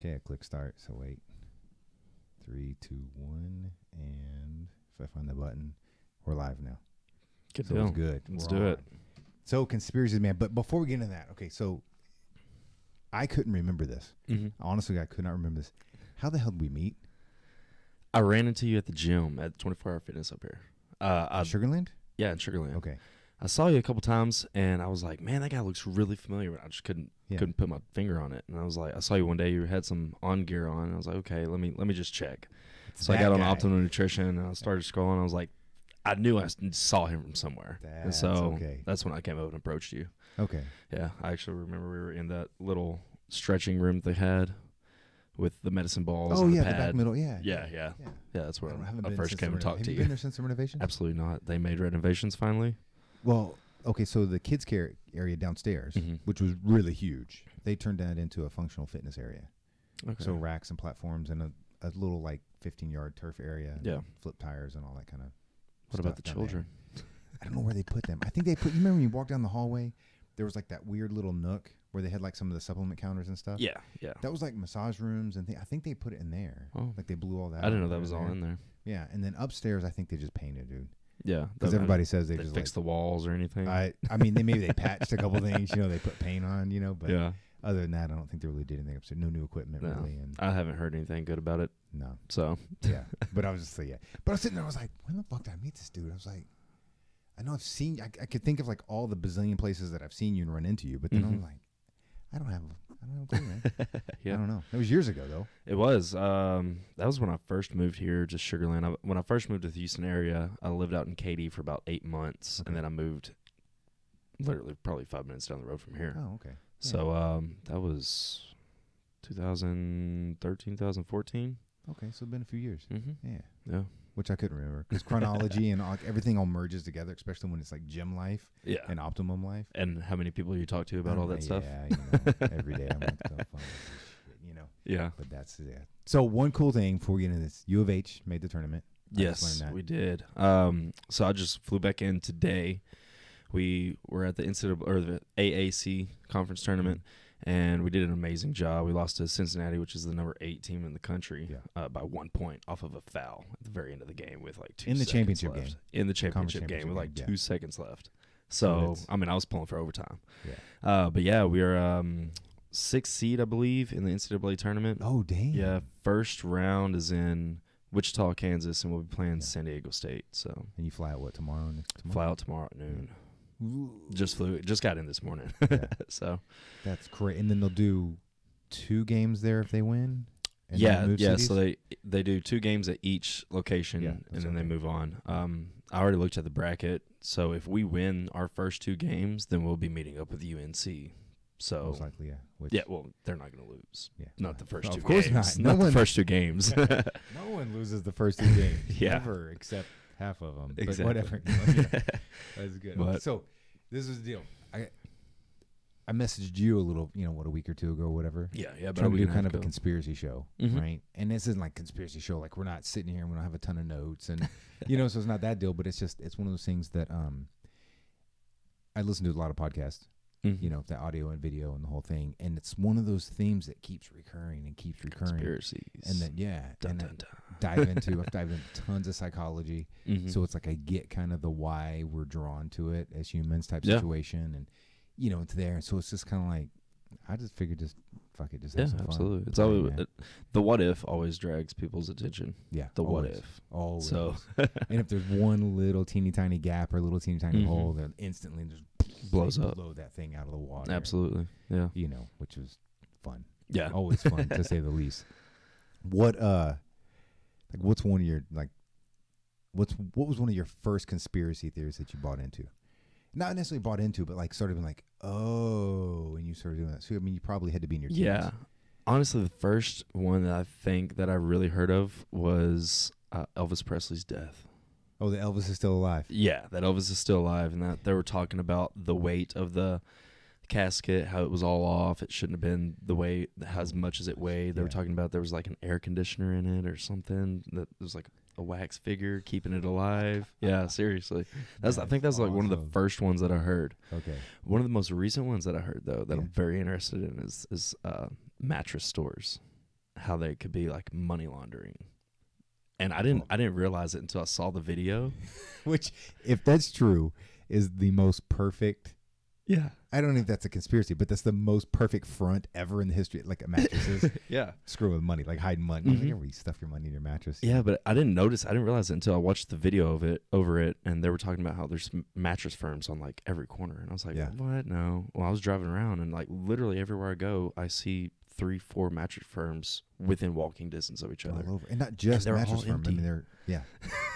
Okay, I click start. So wait, 3, 2, 1, and if I find the button, we're live now. Good so deal. It's good. Let's We're do on. it. So conspiracies, man. But before we get into that, okay. So I couldn't remember this. Honestly, I could not remember this. How the hell did we meet? I ran into you at the gym at 24 Hour Fitness up here. Sugarland? Yeah, in Sugarland. Okay. I saw you a couple times, and I was like, man, that guy looks really familiar, but I just couldn't put my finger on it. And I was like, I saw you one day. You had some On gear on. And I was like, okay, let me just check. So I got on Optimal Nutrition, and I started scrolling. I was like, I knew I saw him from somewhere. And so that's when I came over and approached you. Okay. Yeah, I actually remember we were in that little stretching room they had with the medicine balls. Oh, and yeah, the pad. the back middle. Yeah. Yeah, that's where I first came to and talked to you. Have you. Been there since the renovation? Absolutely not. They made renovations finally. Well, okay, so the kids' care area downstairs, which was really huge, they turned that into a functional fitness area. Okay. So racks and platforms and a little like 15-yard turf area. Yeah. Flip tires and all that kind of What about the children? I don't know where they put them. I think they put, you remember when you walk down the hallway, there was like that weird little nook where they had like some of the supplement counters and stuff? Yeah. That was like massage rooms and I think they put it in there. Oh. Like they blew all that I didn't out know that was all there. in there. Yeah, and then upstairs I think they just painted, dude. Yeah. Because everybody says they just fixed the walls or anything. I mean, maybe they patched a couple things, they put paint on, but yeah. other than that, I don't think they really did anything upstairs. No new equipment, No. really. And I haven't heard anything good about it. no. So. Yeah. But I was just like, But I was sitting there, I was like, when the fuck did I meet this dude? I was like, I know I've seen, I could think of like all the bazillion places that I've seen you and run into you, but then I'm like, I don't have a clue, man. Yeah. I don't know. It was years ago, though. It was. That was when I first moved here, just Sugarland. When I first moved to the Houston area, I lived out in Katy for about 8 months, and then I moved literally probably 5 minutes down the road from here. Oh, okay. Yeah. So that was 2013, 2014. Okay, so it's been a few years. Yeah. Which I couldn't remember because chronology and everything all merges together, especially when it's like gym life and optimum life. And how many people you talk to about all that stuff? Yeah, every day I'm like, oh, fuck this shit, Yeah. But that's it. So one cool thing before we get into this, U of H made the tournament. Yes, we did. So I just flew back in today. We were at the the AAC conference tournament, and we did an amazing job. We lost to Cincinnati, which is the number 8 team in the country, by 1 point off of a foul at the very end of the game with like 2 seconds in the championship left. game. In the championship game with like 2 seconds left. So, I mean, I was pulling for overtime. Yeah. But yeah, we are 6th seed, I believe, in the NCAA tournament. Oh, dang. Yeah, first round is in Wichita, Kansas, and we'll be playing San Diego State. So. And you fly out what, tomorrow? Fly out tomorrow at noon. Just got in this morning. So that's great. And then they'll do 2 games there if they win. And So they do 2 games at each location, and then they move on. I already looked at the bracket. So if we win our first 2 games, then we'll be meeting up with UNC. So most likely, yeah. Well, they're not going to lose. Yeah, not the first 2 of course games. not. Not the first 2 games. No one loses the first 2 games. Yeah. Never, except half of them. Exactly. But whatever. That's good. But, so this is the deal. I messaged you a little, a week or 2 ago or whatever. Yeah. But trying to we do kind of a conspiracy show, Mm-hmm. right? And this isn't like conspiracy show. Like we're not sitting here and we don't have a ton of notes and, so it's not that deal, but it's one of those things that I listen to a lot of podcasts, the audio and video and the whole thing. And it's one of those themes that keeps recurring and keeps recurring. Conspiracies. And then, Dun, and dun, dun. I've dived into tons of psychology. Mm-hmm. So it's like I get kind of the why we're drawn to it as humans type Yeah. situation. And, it's there. And so it's just kind of like, I just figured fuck it, just have some fun. Absolutely. It's always the what if always drags people's attention. Yeah. The always, what if. Always. So and if there's one little teeny tiny gap or little teeny tiny hole, they'll instantly just blows up. Blow that thing out of the water. Absolutely. Yeah. Which was fun. Yeah. Always fun to say the least. What what's one of your what was one of your first conspiracy theories that you bought into? Not necessarily bought into, but like started being like, oh, and you started doing that. So I mean, you probably had to be in your teens. Yeah. Honestly, the first one that I think that I really heard of was Elvis Presley's death. Oh, the Elvis is still alive. Yeah, that Elvis is still alive, and that they were talking about the weight of the casket, how it was all off. It shouldn't have been the weight as much as it weighed. They were talking about there was like an air conditioner in it or something. That was like a wax figure keeping it alive. Yeah, seriously. I think that's like one of the first ones that I heard. Okay. One of the most recent ones that I heard though that I'm very interested in is mattress stores. how they could be like money laundering. And I didn't realize it until I saw the video. Which, if that's true, is the most perfect. Yeah. I don't know if that's a conspiracy, but that's the most perfect front ever in the history. Like mattresses. Yeah. Screwing with money, like hiding money. Mm-hmm. Like, where you stuff your money in your mattress. Yeah, but I didn't realize it until I watched the video of it over it, and they were talking about how there's mattress firms on like every corner, and I was like, what? No. Well, I was driving around, and like literally everywhere I go, I see 3-4 mattress firms within walking distance of each other. All over. And not just they're mattress all firms. I empty. mean,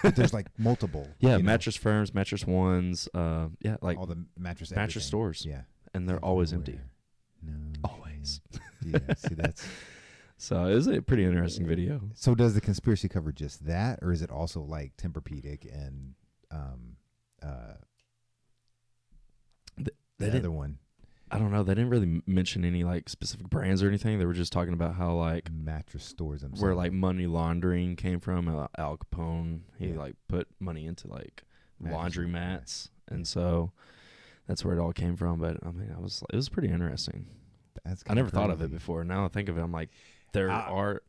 but there's like multiple. Yeah, mattress firms, mattress ones, like all the mattress stores. Yeah. And they're always empty. No. Always. Yeah, see, that's... So it was a pretty interesting video. So does the conspiracy cover just that, or is it also like Tempur-Pedic and the other one? I don't know. They didn't really mention any like specific brands or anything. They were just talking about how like mattress stores themselves, where like money laundering came from. Al Capone, he like put money into like laundry mats, and so that's where it all came from. But I mean, it was pretty interesting. I never thought of it before. Now I think of it, I'm like, they're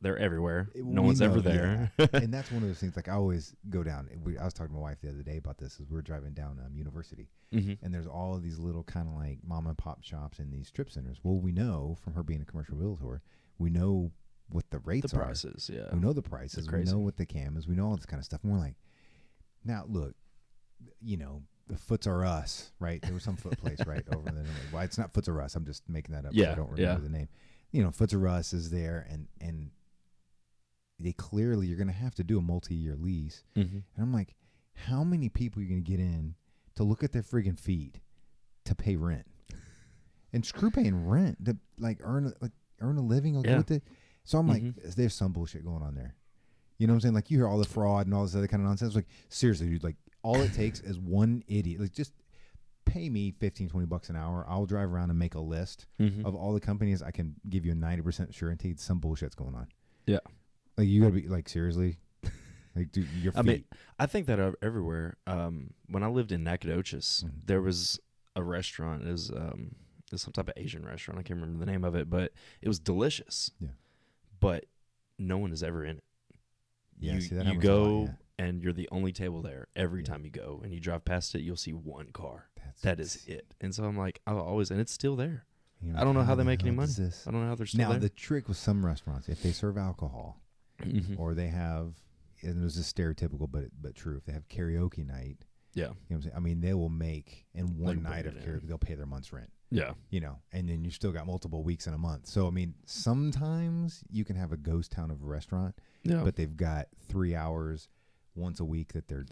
everywhere. No one's ever there. Yeah. And that's one of those things. Like I always go down. I was talking to my wife the other day about this. As we were driving down University, and there's all of these little kind of like mom and pop shops in these strip centers. Well, we know from her being a commercial realtor, we know what the rates are. The prices, yeah. We know the prices. We know what the cam is. We know all this kind of stuff. And we're like, now look, the Foots Are Us, right? There was some foot place right over there. Well, it's not Foots Are Us. I'm just making that up. Yeah, I don't remember the name. Foots Are Us is there, and they clearly you're going to have to do a multi-year lease. Mm-hmm. And I'm like, how many people are you going to get in to look at their friggin' feet to pay rent? And screw paying rent to earn a living with it. So I'm like, there's some bullshit going on there. You know what I'm saying? Like you hear all the fraud and all this other kind of nonsense. Like seriously, dude, like all it takes is one idiot. Like just pay me $15-20 an hour. I'll drive around and make a list of all the companies. I can give you a 90% surety some bullshit's going on. Yeah. Like you gotta be like seriously. Like dude, your feet. I mean, I think that everywhere. When I lived in Nacogdoches, there was a restaurant. It was some type of Asian restaurant. I can't remember the name of it, but it was delicious. Yeah. But no one is ever in it. Yeah, you go and you're the only table there every time you go, and you drive past it, you'll see one car. That is it. And so I'm like, I'll always, and it's still there. I don't know how they make any money. I don't know how they're still there. Now, the trick with some restaurants, if they serve alcohol or they have, and it was just stereotypical, but true, if they have karaoke night, you know what I'm saying? I mean, they will make in one night of karaoke, they'll pay their month's rent. Yeah. And then you still got multiple weeks in a month. So, I mean, sometimes you can have a ghost town of a restaurant, but they've got 3 hours once a week that they're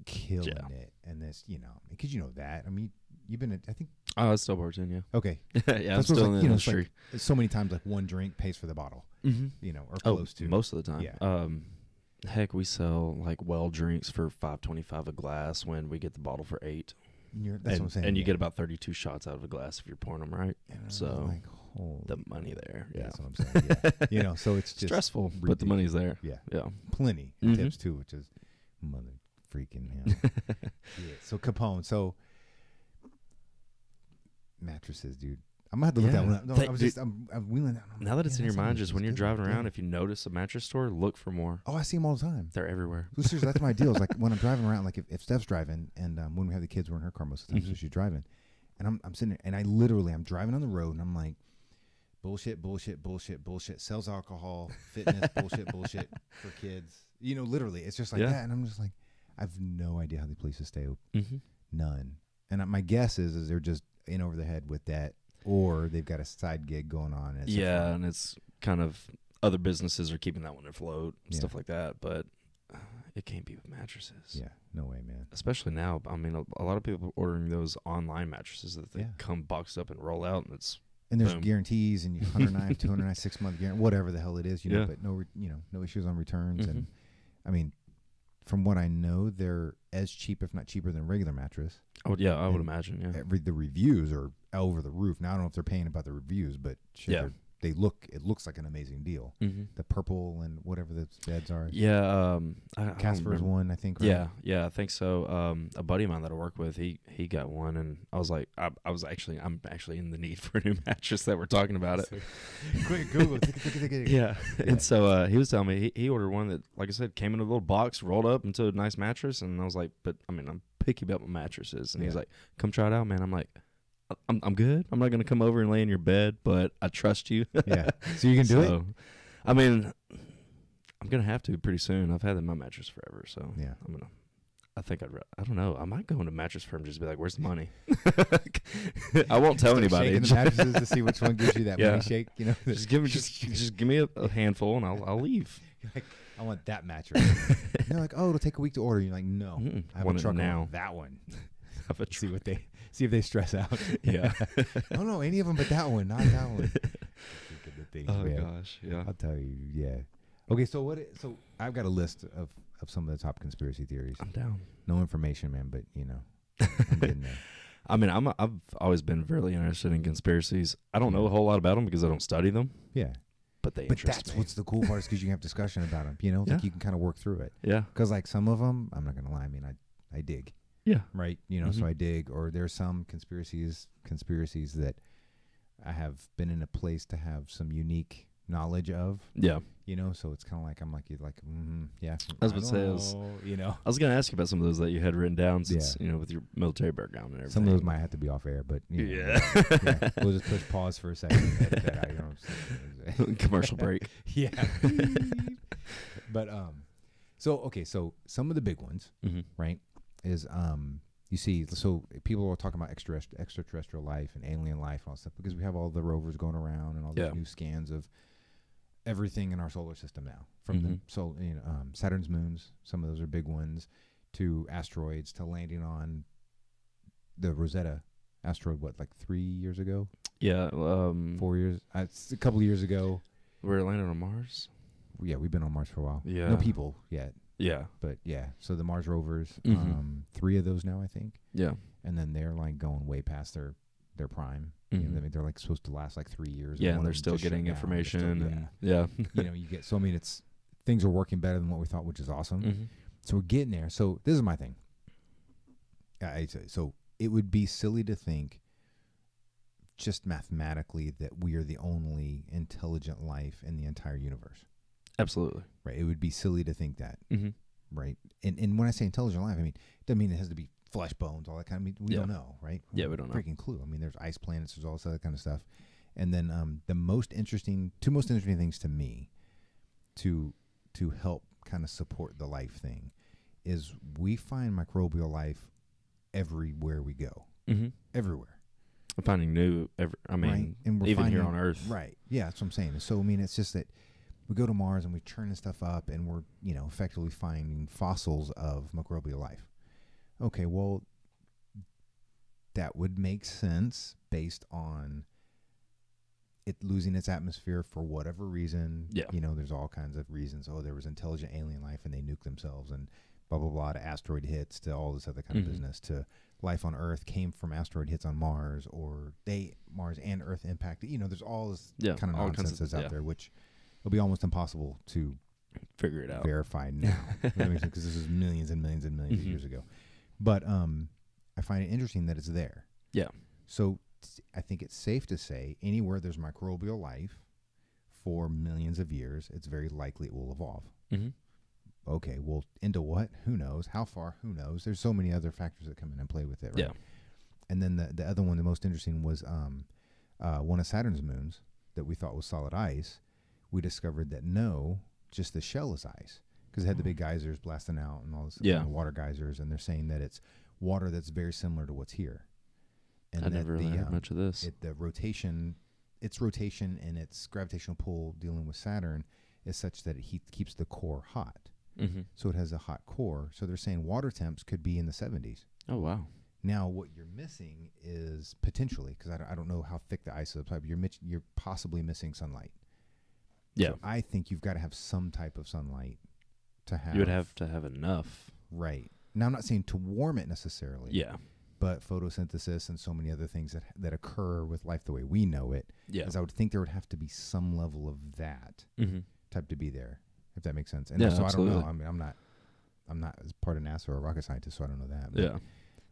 killing it. And this, because you know that. I mean, you've been at, I think. Oh, it's still bartending, yeah. Okay. Yeah, I'm still in the industry. Like, so many times, like one drink pays for the bottle, or close to. Most of the time. Yeah. Heck, we sell like well drinks for $5.25 a glass when we get the bottle for $8. That's what I'm saying. And you get about 32 shots out of a glass if you're pouring them right. So like, the money there. Yeah. That's what I'm saying. Yeah. So it's just stressful, but the money's there. Yeah. Yeah. Plenty tips too, which is mother freaking hell. Yeah. So Capone. So mattresses, dude. I'm gonna have to look that one up. No, I'm wheeling that. Now that it's in your mind, just when you're driving around, if you notice a mattress store, look for more. Oh, I see them all the time. They're everywhere. Seriously, that's my deal. It's like when I'm driving around, like if Steph's driving, and when we have the kids, we're in her car most of the time, so she's driving, and I'm sitting there, and I'm driving on the road, and I'm like, bullshit, sells alcohol, fitness, bullshit for kids. Literally, it's just like that, and I'm just like, I have no idea how these places stay open. None. And my guess is they're just in over the head with that. Or they've got a side gig going on. And it's kind of other businesses are keeping that one afloat, stuff like that. But it can't be with mattresses. Yeah, no way, man. Especially now. I mean, a lot of people are ordering those online mattresses that they come boxed up and roll out, and there's guarantees and 109, 209, 6-month guarantee, whatever the hell it is, but no issues on returns. And I mean, from what I know, they're as cheap, if not cheaper, than a regular mattress. I would imagine. Yeah, the reviews are over the roof. Now I don't know if they're paying about the reviews, but it looks like an amazing deal. The purple and whatever the beds are. Yeah, Casper's one, I think. Right? Yeah, I think so. A buddy of mine that I work with, he got one, and I was like, I'm actually in the need for a new mattress that we're talking about it. Quick, Google. Yeah. And so he was telling me he ordered one that, like I said, came in a little box, rolled up into a nice mattress, and I was like, but I mean, I'm picky about my mattresses, and he's like, come try it out, man. I'm like, I'm good. I'm not gonna come over and lay in your bed, but I trust you. Yeah. So you can do it. I mean, I'm gonna have to pretty soon. I've had my mattress forever, so yeah. I think I don't know. I might go into mattress firm just be like, "Where's the money?" I won't tell anybody. Shaking the mattresses to see which one gives you that money shake. You know, just give me a handful and I'll leave. Like, I want that mattress. And they're like, "Oh, it'll take a week to order." You're like, "No, I have a truck now. That one." See if they stress out. Yeah. Oh no, any of them but that one, not that one. Oh gosh, yeah. I'll tell you, yeah. Okay, so so I've got a list of some of the top conspiracy theories. I'm down. No information, man, but you know, I'm getting there. I mean, I've always been really interested in conspiracies. I don't know a whole lot about them because I don't study them. Yeah. But that's what's the cool part is because you can have discussion about them. You know, like you can kind of work through it. Yeah. Because like some of them, I'm not gonna lie. I mean, I dig. Yeah. Right. You know, so I dig. Or there's some conspiracies that I have been in a place to have some unique knowledge of. Yeah. You know, so it's kind of like I'm like yeah. I was going to say, you know, I was going to ask you about some of those that you had written down, since you know, with your military background and everything. Some of those might have to be off air, but you know, we'll just push pause for a second. Commercial break. Yeah. But so some of the big ones, right, is you see, so people are talking about extraterrestrial life and alien life and all that stuff because we have all the rovers going around and all the new scans of everything in our solar system now, from the Saturn's moons. Some of those are big ones, to asteroids, to landing on the Rosetta asteroid. What, like 3 years ago? Yeah, 4 years. It's a couple of years ago. We're landing on Mars. Yeah, we've been on Mars for a while. Yeah, no people yet. Yeah, but yeah. So the Mars rovers, 3 of those now, I think. Yeah, and then they're like going way past their prime. You know, I mean, they're like supposed to last like 3 years. Yeah, and they're still getting information. You know, you get. So I mean, things are working better than what we thought, which is awesome. So we're getting there. So this is my thing. So it would be silly to think, just mathematically, that we are the only intelligent life in the entire universe. Absolutely. Right. It would be silly to think that. Right. And when I say intelligent life, I mean, it doesn't mean it has to be flesh, bones, all that kind of. I mean, we don't know, right? Yeah, we don't know. Freaking clue. I mean, there's ice planets, there's all this other kind of stuff. And then two most interesting things to me, to help kind of support the life thing, is we find microbial life everywhere we go. Everywhere. I'm finding new. Right? And we're even here on Earth. Right. Yeah, that's what I'm saying. So I mean, it's just that we go to Mars and we churn this stuff up, and we're effectively finding fossils of microbial life. Okay, well, that would make sense based on it losing its atmosphere for whatever reason. Yeah. You know, there's all kinds of reasons. Oh, there was intelligent alien life and they nuked themselves and blah, blah, blah, to asteroid hits, to all this other kind of business, to life on Earth came from asteroid hits on Mars, or Mars and Earth impacted. You know, there's all this kind of nonsense that's out there, which it'll be almost impossible to figure it out, verify now. Because this is millions and millions and millions of years ago. But I find it interesting that it's there. Yeah. So I think it's safe to say anywhere there's microbial life for millions of years, it's very likely it will evolve. Okay, well, into what? Who knows? How far? Who knows? There's so many other factors that come in and play with it, right? Yeah. And then the other one, the most interesting, was one of Saturn's moons that we thought was solid ice. We discovered that no, just the shell is ice. Because it had the big geysers blasting out and all this water geysers, and they're saying that it's water that's very similar to what's here. And I never really heard much of this. Its rotation and its gravitational pull dealing with Saturn is such that it keeps the core hot. So it has a hot core. So they're saying water temps could be in the 70s. Oh, wow. Now, what you're missing is potentially, because I don't know how thick the ice is, but you're possibly missing sunlight. Yeah. So I think you've got to have some type of sunlight. You would have to have enough. Right. Now, I'm not saying to warm it necessarily. Yeah. But photosynthesis and so many other things that occur with life the way we know it. Yeah. As I would think there would have to be some level of that type to be there, if that makes sense. And Yeah, so absolutely. I don't know. I mean, I'm not as part of NASA or a rocket scientist, so I don't know that. But Yeah.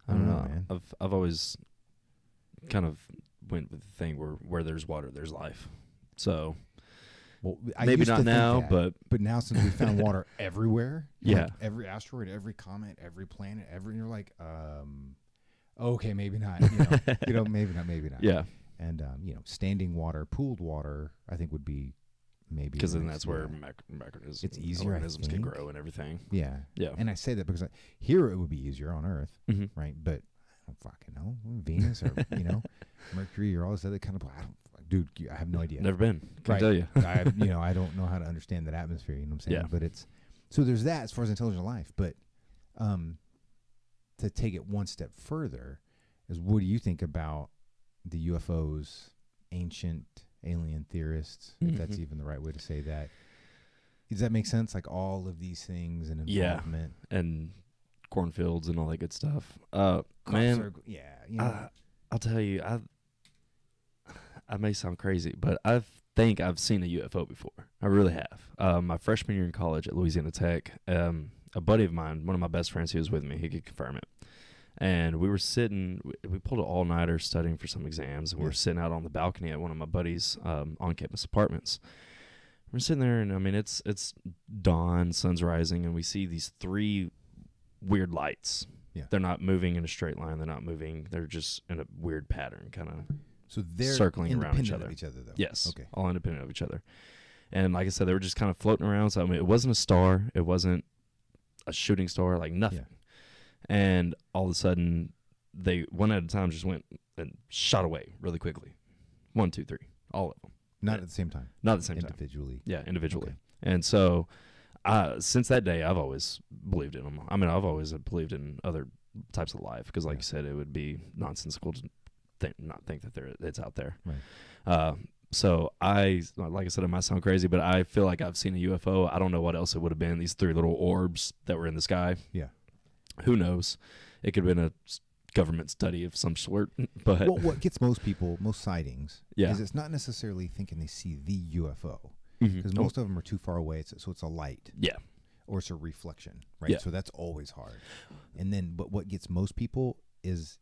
I don't know, man. I've always kind of went with the thing where there's water, there's life. So Well, I maybe used not to think now, that, but now since we found water everywhere, Yeah. like every asteroid, every comet, every planet, and you're like, okay, maybe not. Maybe not. yeah, And standing water, pooled water, I think would be maybe because then nice, that's where microorganisms, it's easier, organisms can I think. grow and everything. Yeah. Yeah. And I say that because here it would be easier on Earth, Mm-hmm. right? But I don't fucking know. Venus or Mercury or all this other kind of. Dude, I have no idea. Never been. Can't Right. tell you. I don't know how to understand that atmosphere. You know what I'm saying? Yeah. But it's so there's that as far as intelligent life. But to take it one step further, is what do you think about the UFOs, ancient alien theorists? If that's even the right way to say that. Does that make sense? Like all of these things and involvement, and cornfields and all that good stuff. Man, I'll tell you, I may sound crazy, but I think I've seen a UFO before. I really have. My freshman year in college at Louisiana Tech, a buddy of mine, one of my best friends, he was with me. He could confirm it. And we were sitting, we pulled an all-nighter studying for some exams, and we were sitting out on the balcony at one of my buddy's on-campus apartments. We're sitting there, and I mean, it's dawn, sun's rising, and we see these 3 weird lights. Yeah. They're not moving in a straight line. They're not moving. They're just in a weird pattern, kind of. So they're circling around each other. Of each other, though. Yes. Okay. All independent of each other. And like I said, they were just kind of floating around. So I mean, it wasn't a star. It wasn't a shooting star. Like nothing. Yeah. And all of a sudden, they one at a time just went and shot away really quickly. 1, 2, 3, all of them. Not at the same time. Not at the same time. Individually. Yeah, individually. Okay. And so, since that day, I've always believed in them. I mean, I've always believed in other types of life because, like you said, it would be nonsensical to not think that it's out there. Right. So like I said, it might sound crazy, but I feel like I've seen a UFO. I don't know what else it would have been. These 3 little orbs that were in the sky. Yeah. Who knows? It could have been a government study of some sort. But well, what gets most sightings Yeah. is it's not necessarily thinking they see the UFO Mhm. because most of them are too far away. So it's a light. Yeah. Or it's a reflection, right? Yeah. So that's always hard. And then, but what gets most people is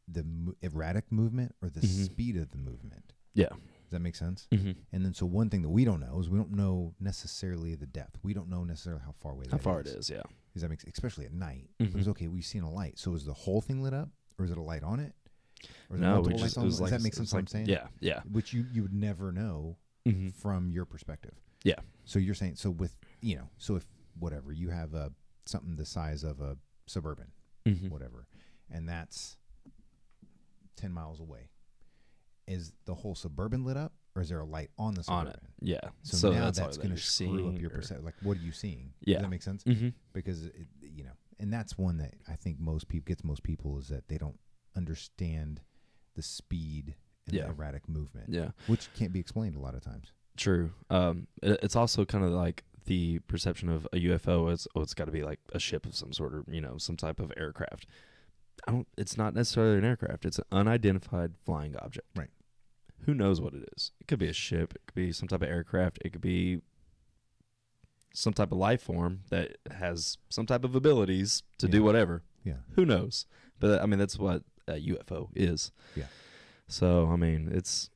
the erratic movement or the speed of the movement. Yeah. Does that make sense? Mm-hmm. And then, so one thing that we don't know is we don't know necessarily the depth. We don't know necessarily how far away that is. How far it is, yeah. Does that make sense? Especially at night. Mhm. Because, okay, we've seen a light. So is the whole thing lit up? Or is it a light on it? Or is No, multiple it lights on? was Does like, that make sense what I'm saying? Yeah, yeah. Which you would never know Mm-hmm. from your perspective. Yeah. So you're saying, so with, so if whatever, you have something the size of a Suburban, Mm-hmm. whatever, and that's 10 miles away. Is the whole Suburban lit up, or is there a light on the Suburban? On it, yeah. So now that's all going to screw up your or- perception. Like, what are you seeing? Yeah. Does that make sense? Mm-hmm. Because, and that's one that I think gets most people is that they don't understand the speed and the erratic movement, Yeah. which can't be explained a lot of times. True. It's also kind of like the perception of a UFO as, it's got to be like a ship of some sort or, some type of aircraft. It's not necessarily an aircraft. It's an unidentified flying object. Right. Who knows what it is? It could be a ship. It could be some type of aircraft. It could be some type of life form that has some type of abilities to do whatever. Yeah. Who knows? But I mean, that's what a UFO is. Yeah. So I mean, it's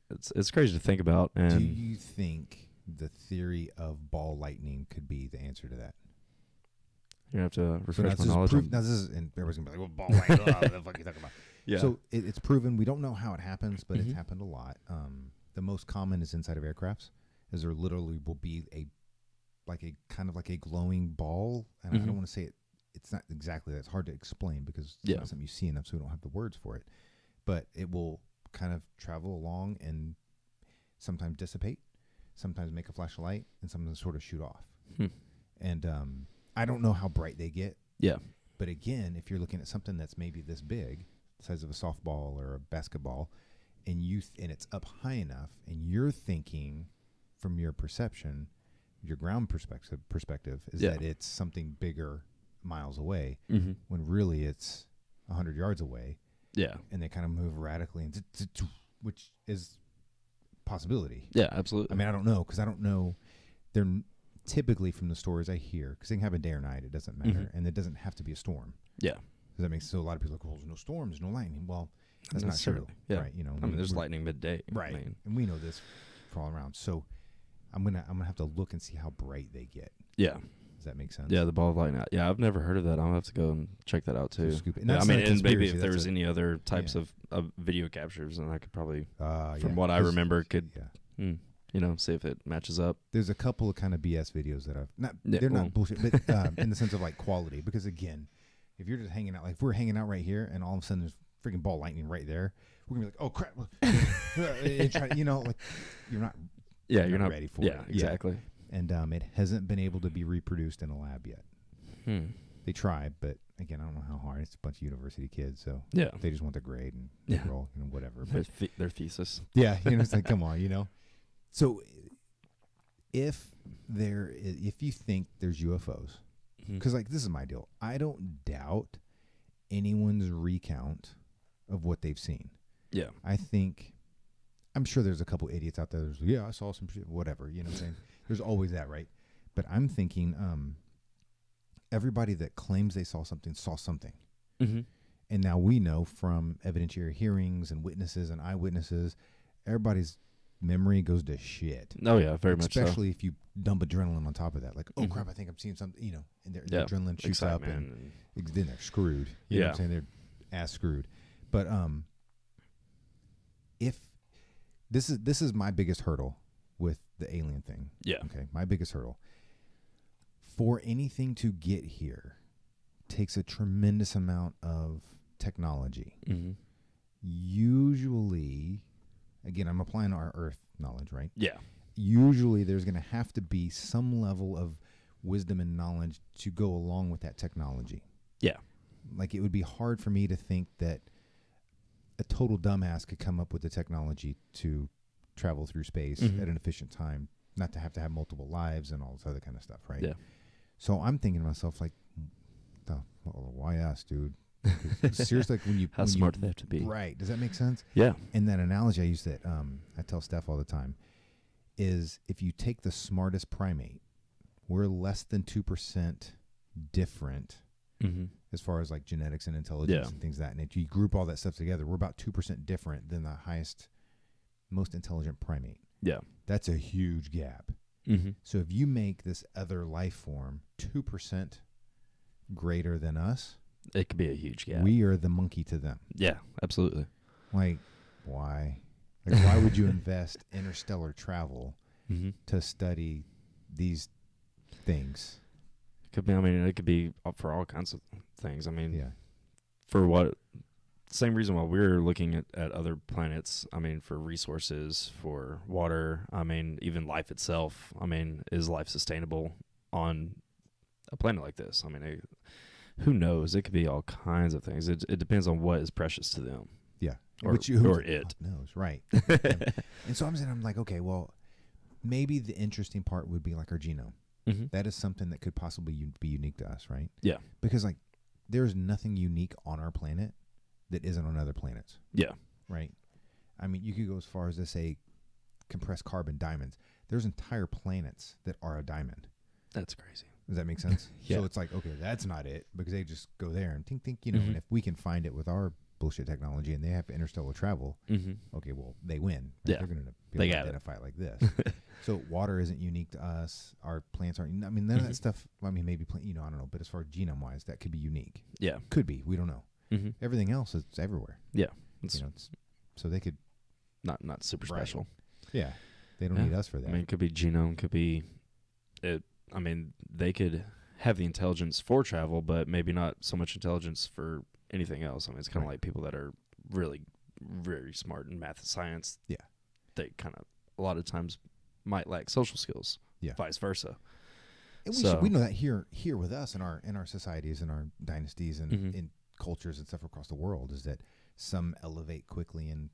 crazy to think about. And do you think the theory of ball lightning could be the answer to that? you have to refresh So my knowledge. now this is, and everybody's gonna be like, "Well, ball lightning, what the fuck are you talking about?" Yeah. So it's proven. We don't know how it happens, but it's Mhm. happened a lot. The most common is inside of aircrafts, is there literally will be a kind of like a glowing ball, and I Mhm. don't want to say it. It's not exactly that. It's hard to explain because it's Yeah. not something you see enough, so we don't have the words for it. But it will kind of travel along and sometimes dissipate, sometimes make a flash of light, and sometimes sort of shoot off. Hmm. And I don't know how bright they get. Yeah. But again, if you're looking at something that's maybe this big, the size of a softball or a basketball, and and it's up high enough, and you're thinking from your perception, your ground perspective is that it's something bigger miles away, Mm-hmm. when really it's 100 yards away, Yeah. and they kind of move erratically, and which is possibility. Yeah. Absolutely. I mean, I don't know because I don't know. typically from the stories I hear, because they can have a day or night, it doesn't matter, and it doesn't have to be a storm. Yeah. Does that make sense? So a lot of people are like, oh, there's no storms, no lightning. Well, that's not necessarily. true. Yeah. Right. You know, I mean, there's lightning midday. Right. I mean, and we know this for all around. So I'm gonna have to look and see how bright they get. yeah. Does that make sense? Yeah, the ball of lightning. Yeah, I've never heard of that. I'll have to go and check that out too. Scoop it. Yeah, I that's mean, not a and maybe conspiracy, if there that's was any other types of video captures, then I could probably, from yeah, what I remember, could yeah. you know, see if it matches up. There's a couple of kind of BS videos that I've not. Yeah, They're not bullshit, but in the sense of like quality. Because again, if you're just hanging out, like if we're hanging out right here, and all of a sudden there's freaking ball lightning right there, we're gonna be like, oh crap, and try, you know, like you're not. Yeah, you're not ready for it. it. Exactly. And it hasn't been able to be reproduced in a lab yet. They tried, but again, I don't know how hard. It's a bunch of university kids, so Yeah. they just want the grade and roll, you know, whatever. Their, But their thesis. yeah, you know, it's like, come on, you know. So if you think there's UFOs, because like this is my deal, I don't doubt anyone's recount of what they've seen. Yeah. I'm sure there's a couple idiots out there. There's, I saw some shit, whatever. You know what I'm saying? There's always that, right? But I'm thinking, everybody that claims they saw something. Mm-hmm. And now we know from evidentiary hearings and witnesses and eyewitnesses, everybody's memory goes to shit. Oh yeah, very much so. Especially if you dump adrenaline on top of that. Like, oh crap, I think I'm seeing something, you know, and their adrenaline shoots up and then they're screwed. You know what I'm saying? They're ass screwed. But if this is my biggest hurdle with the alien thing. Yeah. Okay. My biggest hurdle. For anything to get here takes a tremendous amount of technology. Mm-hmm. Usually, again, I'm applying our Earth knowledge, right? Yeah. Usually there's going to have to be some level of wisdom and knowledge to go along with that technology. Yeah. Like it would be hard for me to think that a total dumbass could come up with the technology to travel through space at an efficient time, not to have multiple lives and all this other kind of stuff, right? Yeah. So I'm thinking to myself, like, why us, dude? Seriously, like how smart do they have to be? Right. Does that make sense? Yeah. And that analogy I use that I tell Steph all the time is if you take the smartest primate, we're less than 2% different as far as like genetics and intelligence and things like that. And if you group all that stuff together, we're about 2% different than the highest, most intelligent primate. Yeah. That's a huge gap. So if you make this other life form 2% greater than us, it could be a huge gap. We are the monkey to them. Yeah, absolutely. Like, why? Like, why would you invest interstellar travel to study these things? Could be. I mean, it could be for all kinds of things. I mean, for what? Same reason why we're looking at other planets. I mean, for resources, for water. I mean, even life itself. I mean, is life sustainable on a planet like this? I mean, who knows? It could be all kinds of things. It depends on what is precious to them. Yeah. Or it. Knows, right. And so I'm like, okay, well, maybe the interesting part would be like our genome. That is something that could possibly be unique to us, right? Yeah. Because like there's nothing unique on our planet that isn't on other planets. Yeah. Right? I mean, you could go as far as to say compressed carbon diamonds. There's entire planets that are a diamond. That's crazy. Does that make sense? Yeah. So it's like, okay, that's not it, because they just go there and think, you know, and if we can find it with our bullshit technology and they have interstellar travel, okay, well, they win. Right? Yeah. They're going to be able to identify it like this. So water isn't unique to us. Our plants aren't, I mean, none of that stuff, I mean, maybe, you know, I don't know, but as far as genome-wise, that could be unique. Yeah. Could be. We don't know. Everything else is everywhere. Yeah. You know, so they could. Not super special. Yeah. They don't need us for that. I mean, it could be genome, could be it. I mean, they could have the intelligence for travel, but maybe not so much intelligence for anything else. I mean, it's kind of like people that are really very smart in math and science. Yeah. They kind of, a lot of times, might lack social skills. Yeah. Vice versa. And we know that here with us in our societies and our dynasties and in cultures and stuff across the world is that some elevate quickly in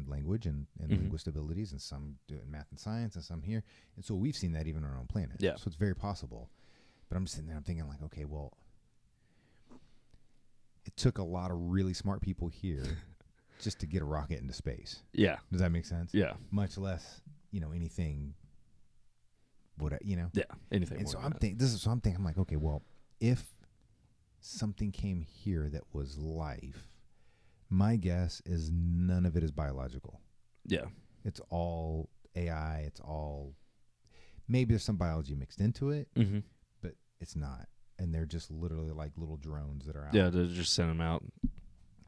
language and linguist abilities, and some do it in math and science, and some here. And so we've seen that even on our own planet. Yeah. So it's very possible. But I'm just sitting there, I'm thinking like, okay, well, it took a lot of really smart people here just to get a rocket into space. Yeah. Does that make sense? Yeah. Much less, you know, anything what, Yeah, anything. And more so than I'm that. thinking, I'm like, okay, well, if something came here that was life, my guess is none of it is biological. Yeah. It's all AI. It's all, maybe there's some biology mixed into it, but it's not. And they're just literally like little drones that are out. Yeah, to just send them out,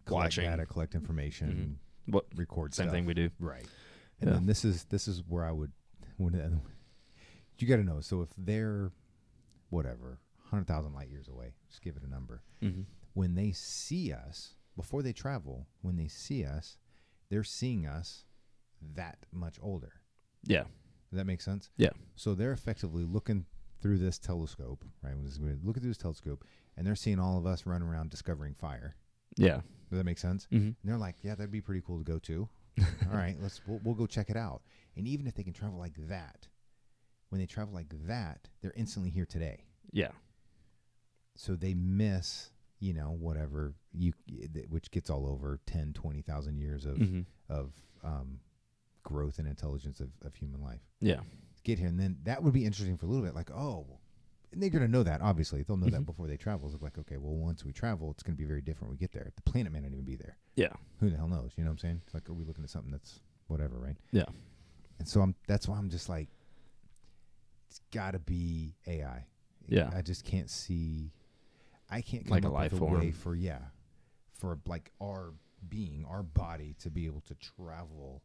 Collect watching data, collect information, what record same stuff. thing we do. Right. And then this is where I would, you got to know. So if they're, whatever, 100,000 light years away, just give it a number. When they see us, before they travel, when they see us, they're seeing us that much older. Yeah. Does that make sense? Yeah. So they're effectively looking through this telescope, right? Looking through this telescope, and they're seeing all of us run around discovering fire. Yeah. Does that make sense? And they're like, yeah, that'd be pretty cool to go to. All right, we'll go check it out. And even if they can travel like that, when they travel like that, they're instantly here today. Yeah. So they miss, whatever which gets all over 10, 20,000 years of growth and intelligence of human life. Yeah. Get here, and then that would be interesting for a little bit. Like, and they're going to know that. Obviously, they'll know that before they travel. It's like, okay, well, once we travel, it's going to be very different when we get there. The planet may not even be there. Yeah. Who the hell knows? You know what I'm saying? It's like, are we looking at something that's whatever, right? Yeah. And so that's why I'm just like, it's got to be AI. Yeah. I just can't see. I can't come like up a life with a form way for like our being, our body to be able to travel.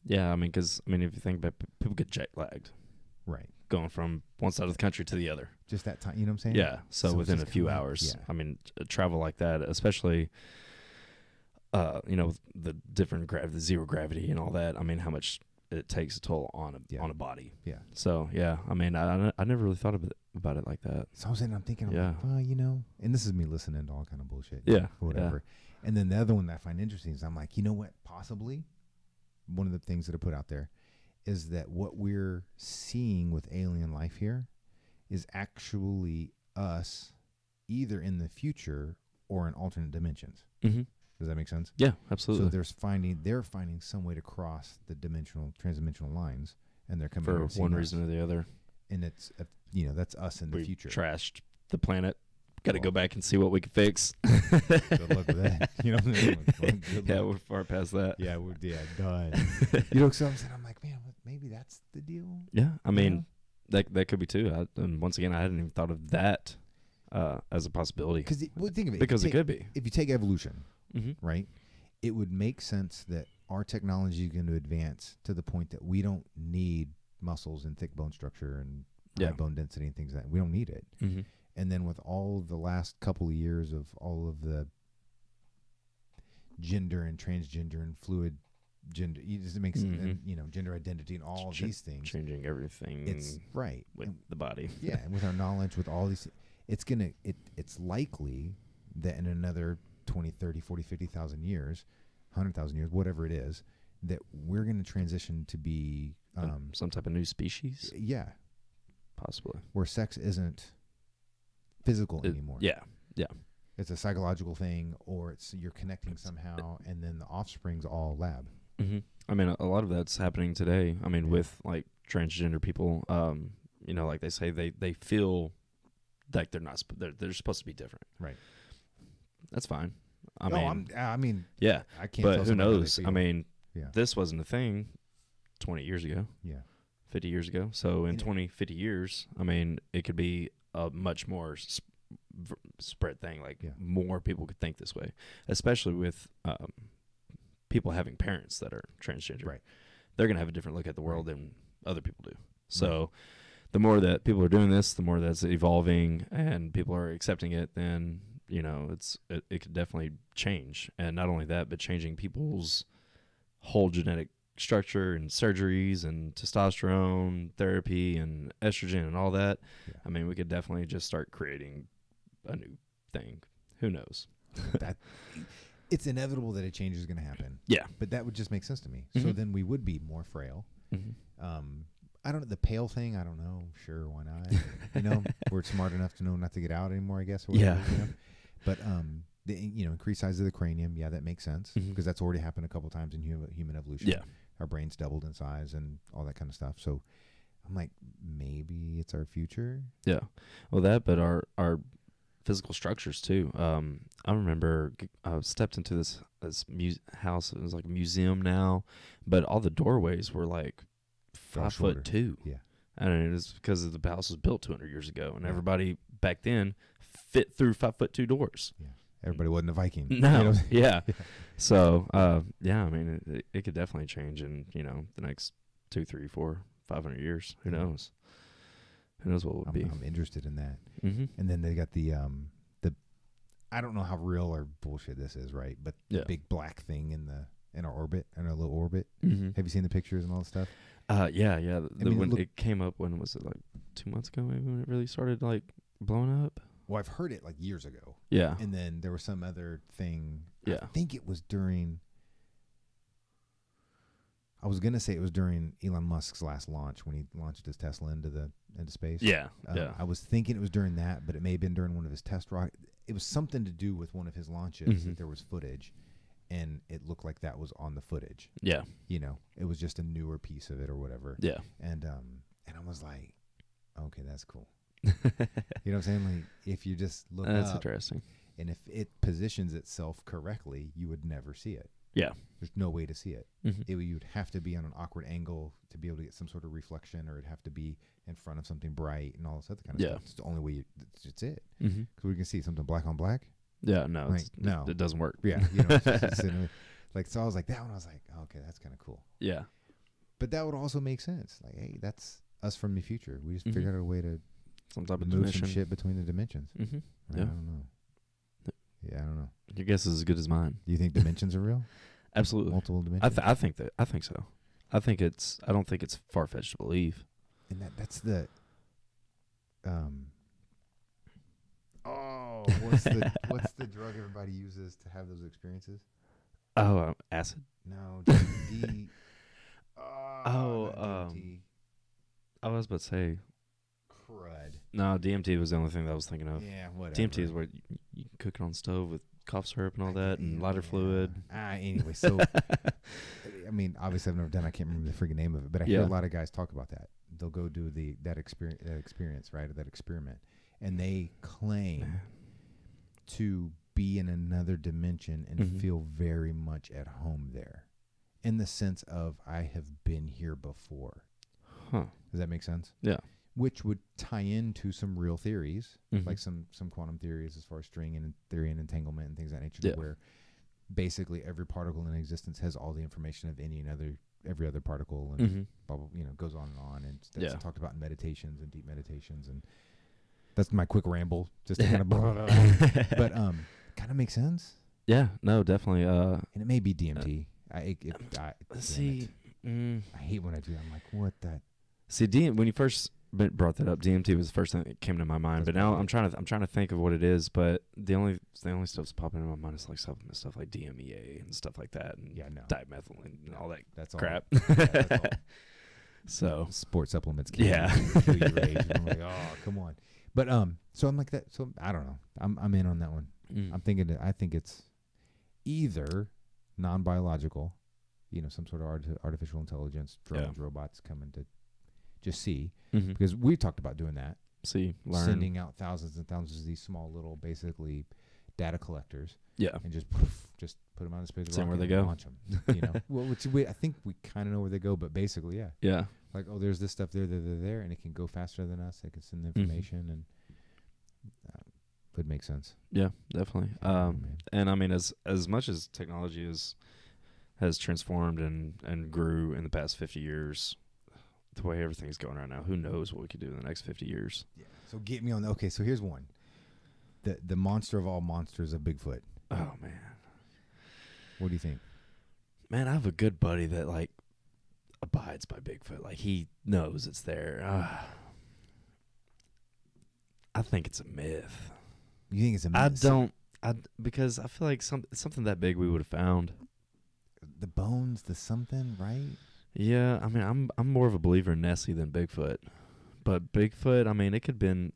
Yeah, I mean, because if you think about it, people get jet lagged. Right. Going from one side of the country to the other. Just that time, you know what I'm saying? Yeah. So within a few kinda hours. Yeah. Travel like that, especially, the different the zero gravity and all that. I mean, how much it takes a toll on a body. Yeah. So, yeah, I never really thought about it like that. So I'm thinking, Yeah. like, well, and this is me listening to all kind of bullshit. Yeah. Or whatever. Yeah. And then the other one that I find interesting is I'm like, you know what? Possibly one of the things that are put out there is that what we're seeing with alien life here is actually us either in the future or in alternate dimensions. Does that make sense? Yeah, absolutely. So they're finding some way to cross the transdimensional lines, and they're coming for one reason or the other. And it's that's us in the future. Trashed the planet. Got to go back and see what we can fix. Good luck with that. You know what I mean? Yeah, we're far past that. Yeah, we're done. So I'm like, man, maybe that's the deal. Yeah, I mean, that could be too. And once again, I hadn't even thought of that as a possibility. Because think of it. Because it could be. If you take evolution, right, it would make sense that our technology is going to advance to the point that we don't need muscles and thick bone structure and high bone density and things like that. We don't need it. And then with all of the last couple of years of all of the gender and transgender and fluid gender, it makes and, gender identity and all of these things. Changing everything. It's right. With the body. Yeah, and with our knowledge, with all these, it's likely that in another 20, 30, 40, 50,000 years, 100,000 years, whatever it is, that we're going to transition to be some type of new species. Yeah. Possibly. Where sex isn't physical anymore. Yeah. It's a psychological thing, or you're connecting somehow, and then the offspring's all lab. I mean, a lot of that's happening today. I mean, with like transgender people, like they say they feel like they're supposed to be different. Right. That's fine. I mean, yeah. I can't. But who knows? I mean, yeah. This wasn't a thing 20 years ago. Yeah. 50 years ago. So in 20, 50 years, I mean, it could be a much more spread thing. Like more people could think this way, especially with people having parents that are transgender. Right. They're going to have a different look at the world than other people do. So the more that people are doing this, the more that's evolving and people are accepting it, then, it could definitely change. And not only that, but changing people's whole genetic structure and surgeries and testosterone therapy and estrogen and all that. Yeah. I mean, we could definitely just start creating a new thing. Who knows? It's inevitable that a change is going to happen. Yeah. But that would just make sense to me. So then we would be more frail. I don't know, the pale thing, I don't know. Sure, why not? We're smart enough to know not to get out anymore, I guess. Or whatever, But the increased size of the cranium, that makes sense because that's already happened a couple times in human evolution. Yeah. Our brains doubled in size and all that kind of stuff. So I'm like, maybe it's our future. Yeah. Well, that, but our physical structures too. I remember I stepped into this house. It was like a museum now, but all the doorways were like 5'2". Yeah. And it was because the house was built 200 years ago, and everybody back then fit through 5'2" doors. Yeah. Everybody wasn't a Viking. No. You know? Yeah. So, yeah, I mean, it could definitely change in, the next 2, 3, 4, 500 years. Who knows? Who knows what it would be? I'm interested in that. Mm-hmm. And then they got the I don't know how real or bullshit this is, right? But the big black thing in our orbit, in our little orbit. Mm-hmm. Have you seen the pictures and all that stuff? Yeah. When it came up, when was it, like 2 months ago maybe, when it really started like blowing up? Well, I've heard it like years ago. Yeah. And then there was some other thing. Yeah. I think it was during. I was gonna say it was during Elon Musk's last launch when he launched his Tesla into space. Yeah. I was thinking it was during that, but it may have been during one of his test rockets. It was something to do with one of his launches that there was footage, and it looked like that was on the footage. Yeah. It was just a newer piece of it or whatever. Yeah. And I was like, okay, that's cool. You know what I'm saying? Like, if you just look that's up, interesting. and if it positions itself correctly, you would never see it. Yeah. There's no way to see it. Mm-hmm. You'd have to be on an awkward angle to be able to get some sort of reflection, or it'd have to be in front of something bright and all this other kind of stuff. It's the only way. It's it. Mm-hmm. Because we can see something black on black. Yeah, no, like, no, it doesn't work. Yeah, like, so I was like, that one. I was like, okay, that's kind of cool. Yeah, but that would also make sense. Like, hey, that's us from the future. We just figured out a way to some type of move dimension. some shit between the dimensions. Mm-hmm. I don't know. Yeah, I don't know. Your guess is as good as mine. Do you think dimensions are real? Absolutely, multiple dimensions. I think so. I don't think it's far fetched to believe. And that's the. What's the drug everybody uses to have those experiences? Oh, acid. No, DMT. I was about to say. Crud. No, DMT was the only thing that I was thinking of. Yeah, whatever. DMT is where you can cook it on the stove with cough syrup and all that, and lighter fluid. Anyway, so I mean, obviously I've never done. I can't remember the friggin' name of it, but I hear a lot of guys talk about that. They'll go do that experience, right, or that experiment, and they claim to be in another dimension and feel very much at home there, in the sense of I have been here before. Huh? Does that make sense? Yeah. Which would tie into some real theories, like some quantum theories as far as string and theory and entanglement and things of that nature, where basically every particle in existence has all the information of every other particle, and blah, blah, goes on, and that's talked about in meditations and deep meditations, and that's my quick ramble, just to kind of but kind of makes sense. Yeah, no, definitely. And it may be DMT. I hate when I do that. I'm like, what that? See, when you first brought that up, DMT was the first thing that came to my mind. But now I'm trying to think of what it is. But the only stuff that's popping in my mind is like supplement stuff like DMEA and stuff like that, and dimethylene and all that. That's crap. That's all. So sports supplements kill your age. I'm like, oh, come on. But so I'm like that. So I don't know. I'm in on that one. I'm thinking. I think it's either non-biological, some sort of artificial intelligence, drones, robots coming to just see, because we talked about doing that. Learn. Sending out thousands and thousands of these small little, basically, data collectors. Yeah. And just put them out of space. See where they go. Launch them. Well, I think we kind of know where they go, but basically, yeah. Yeah. Like, there's this stuff there, and it can go faster than us. It can send the information, and would make sense. Yeah, definitely. And I mean, as much as technology has transformed and grew in the past 50 years, the way everything's going right now, who knows what we could do in the next 50 years. Yeah. So get me on. Okay, so here's one. The monster of all monsters of Bigfoot. Oh, man. What do you think? Man, I have a good buddy that, like, abides by Bigfoot. Like, he knows it's there. I think it's a myth. You think it's a myth? Because I feel like something that big we would have found. The bones, the something, right? Yeah, I mean, I'm more of a believer in Nessie than Bigfoot. But Bigfoot, I mean, it could have been,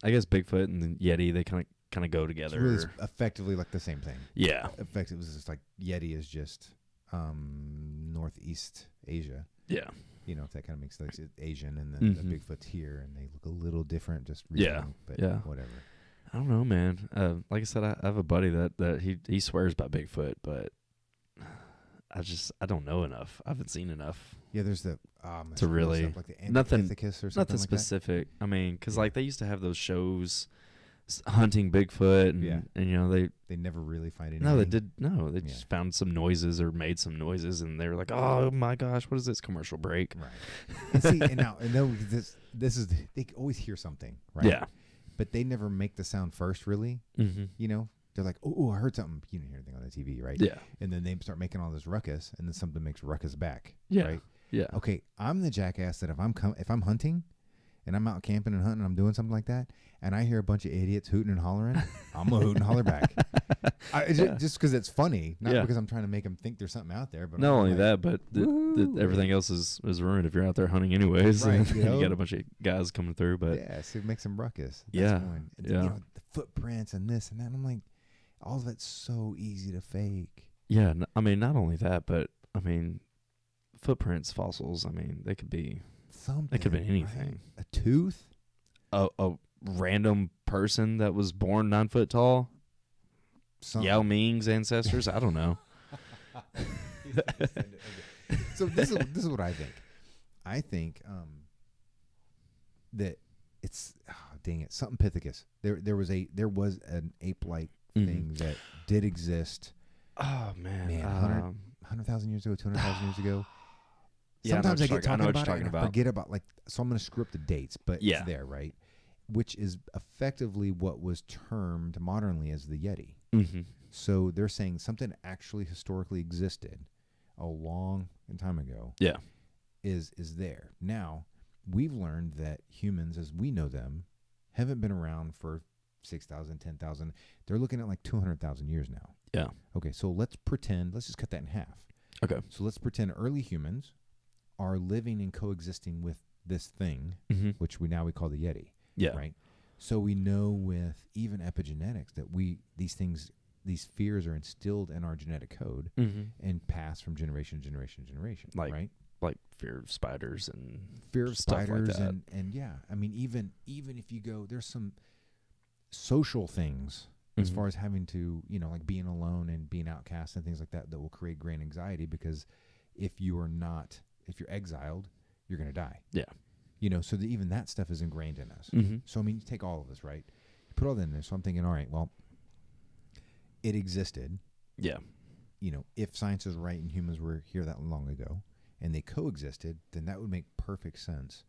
I guess Bigfoot and the Yeti, they kind of go together. It's really effectively like the same thing. Yeah. Effectively, it was just like Yeti is just Northeast Asia. Yeah. You know, if that kind of makes sense. It's Asian, and then the Bigfoot's here, and they look a little different. Just but whatever. I don't know, man. Like I said, I have a buddy that he swears by Bigfoot, but I don't know enough. I haven't seen enough. Yeah, there's the to really like the nothing or something nothing like specific. I mean, because like they used to have those shows hunting Bigfoot, and you know they never really find anything. No, they did. No, they just found some noises or made some noises, and they were like, "Oh my gosh, what is this commercial break?" Right. And see, and now this is they always hear something, right? Yeah. But they never make the sound first, really. Mm-hmm. You know, they're like, "Oh, I heard something." You didn't hear anything on the TV, right? Yeah. And then they start making all this ruckus, and then something makes ruckus back. Yeah. Right. Yeah. Okay, I'm the jackass that if I'm hunting, and I'm out camping and hunting, and I'm doing something like that, and I hear a bunch of idiots hooting and hollering, I'm gonna hoot and holler back. Just because it's funny, not because I'm trying to make them think there's something out there. But not only that, but everything else is ruined if you're out there hunting anyways. Right, you got a bunch of guys coming through, but so it makes some ruckus. That's yeah, you know, the footprints and this and that. I'm like, all of that's so easy to fake. Yeah, I mean, not only that, but I mean, footprints, fossils. I mean, they could be something. They could be anything. Right? A tooth. A random person that was born 9 foot tall. Yao Ming's ancestors. I don't know. So this is what I think. I think that it's dang it, something Pithecus. There was an ape-like thing that did exist. Oh man, 100,000 years ago, 200,000 years ago. Yeah, sometimes I get talking about it and I forget about so I'm going to screw up the dates, but it's there, right? Which is effectively what was termed modernly as the Yeti. Mm-hmm. So they're saying something actually historically existed a long time ago. Yeah, is there. Now, we've learned that humans, as we know them, haven't been around for 6,000, 10,000. They're looking at like 200,000 years now. Yeah. Okay, so let's just cut that in half. Okay. So let's pretend early humans are living and coexisting with this thing, which we call the Yeti. Yeah. Right. So we know with even epigenetics that these fears are instilled in our genetic code and passed from generation to generation to generation. Right. Like fear of spiders and fear of stuff spiders like that. and yeah. I mean, even if you go, there's some social things as far as having to, like being alone and being outcast and things like that will create great anxiety, because if you're exiled, you're going to die. Yeah. So even that stuff is ingrained in us. Mm-hmm. So, I mean, you take all of this, right? You put all that in there. So I'm thinking, all right, well, it existed. Yeah. If science is right and humans were here that long ago and they coexisted, then that would make perfect sense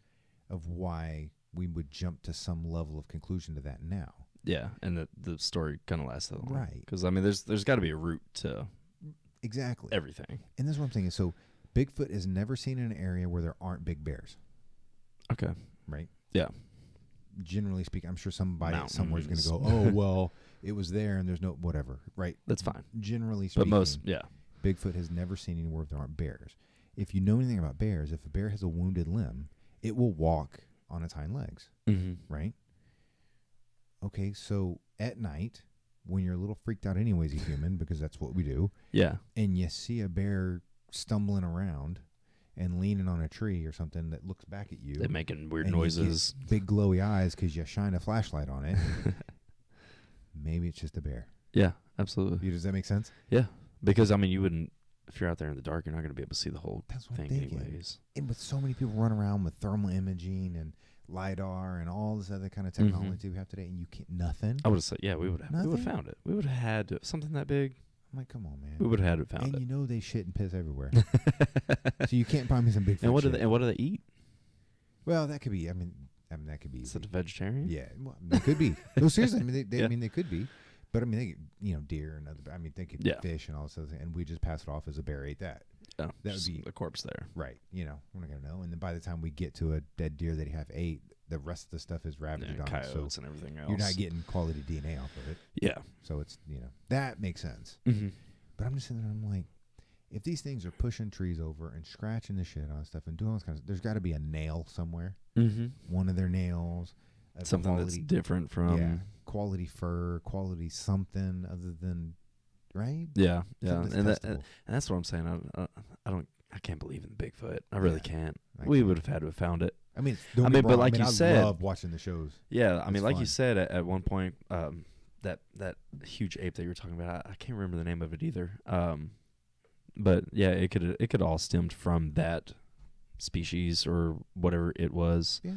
of why we would jump to some level of conclusion to that now. Yeah, and the story kind of lasts that long. Right. Because, I mean, there's got to be a root to everything. And this is what I'm saying. So Bigfoot is never seen in an area where there aren't big bears. Okay. Right? Yeah. Generally speaking, I'm sure somebody somewhere is going to go, oh, well, it was there and there's no whatever. Right? That's fine. Generally speaking. But Bigfoot has never seen anywhere where there aren't bears. If you know anything about bears, if a bear has a wounded limb, it will walk on its hind legs. Right? Okay, so at night, when you're a little freaked out anyways, a human, because that's what we do. Yeah. And you see a bear stumbling around and leaning on a tree or something that looks back at you. They're making weird noises. Big glowy eyes because you shine a flashlight on it. Maybe it's just a bear. Yeah, absolutely. Does that make sense? Yeah, because, I mean, you wouldn't, if you're out there in the dark, you're not going to be able to see the whole thing thinking. anyways. And with so many people run around with thermal imaging and LiDAR and all this other kind of technology we have today, and you can't, nothing. I would have said, yeah, we would have found it. We would have had something that big. I'm like, come on, man. We would have had it found. And they shit and piss everywhere. So you can't find me some big. And what do they eat? Well, that could be. I mean, that could be. Is it a vegetarian? Yeah, well, they could be. No, seriously. I mean, they could be. But I mean, they deer and other. I mean, they could fish and all this other thing, and we just pass it off as a bear ate that. Oh, that would be a corpse there, right? We're not gonna know. And then by the time we get to a dead deer that ate, the rest of the stuff is ravaged on. Coyotes and everything else. You're not getting quality DNA off of it. Yeah. So it's that makes sense. But I'm just sitting there. I'm like, if these things are pushing trees over and scratching the shit out of stuff and doing all this kind of stuff, there's got to be a nail somewhere. One of their nails. Something that's different from quality fur, quality something other than right. Yeah, yeah, and that's what I'm saying. I don't. I can't believe in Bigfoot. I really can't. I We can't. would have had to have found it. I mean, but like you said, I love watching the shows. Yeah, I mean, like fun. you said at one point, that huge ape that you were talking about, I can't remember the name of it either. But yeah, it could all stemmed from that species or whatever it was. Yeah.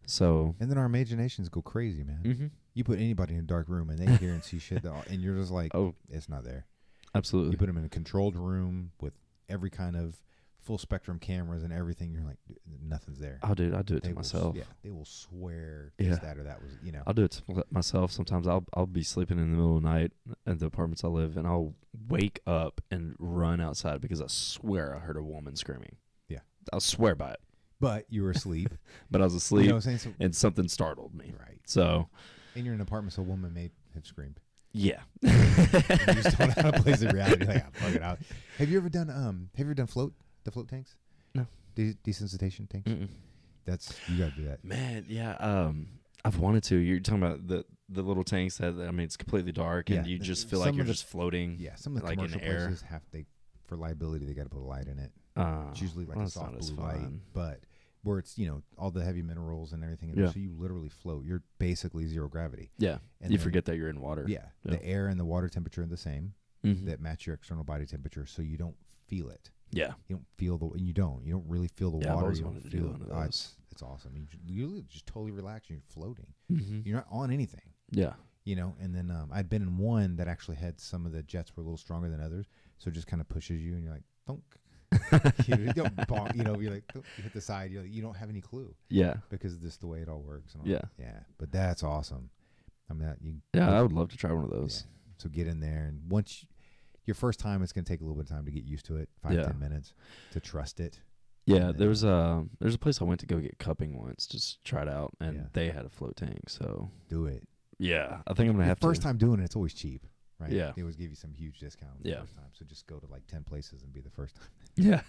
So. And then our imaginations go crazy, man. Mm-hmm. You put anybody in a dark room and they hear and see shit, and you're just like, oh, it's not there. Absolutely. You put them in a controlled room with every kind of full spectrum cameras and everything. You're like, nothing's there. I'll do it to myself. Yeah, they will swear that or that was, I'll do it to myself. Sometimes I'll be sleeping in the middle of the night at the apartments I live, and I'll wake up and run outside because I swear I heard a woman screaming. Yeah, I'll swear by it. But you were asleep. But I was asleep, you know what I'm saying? and something startled me. Right. So. And you're in an apartment, so a woman may have screamed. Yeah. You just don't have a place of reality. Like, fuck it out. Have you ever done the float tanks? No. Desensitization tanks? Mm-mm. You gotta do that. Man, yeah. I've wanted to. You're talking about the little tanks that, I mean, it's completely dark and you just feel like you're just floating. Yeah, some of the like commercial in air. places for liability, they gotta put a light in it. It's usually like a soft blue light, but where it's, all the heavy minerals and everything in there, so you literally float. You're basically zero gravity. Yeah. And you forget that you're in water. Yeah. The air and the water temperature are the same, that match your external body temperature, so you don't feel it. Yeah. You don't feel you don't really feel the water. I've always you wanted don't to do feel one of it. those. It's awesome. You just totally relax and you're floating. Mm-hmm. You're not on anything. Yeah. And then I'd been in one that actually had some of the jets were a little stronger than others, so it just kind of pushes you and you're like, thunk. You don't bonk, you're like, you hit the side, you don't have any clue. Yeah. Because this is the way it all works. And all Yeah. Yeah. But that's awesome. I mean, I would love to try one of those. Yeah. So get in there, and once your first time, it's going to take a little bit of time to get used to it, 5-10 minutes, to trust it. Yeah, there's a place I went to go get cupping once, just try it out, and they had a float tank. So do it. Yeah, I think I'm gonna have to. First time doing it, it's always cheap, right? Yeah, they always give you some huge discount. The first time, so just go to like 10 places and be the first time. Yeah,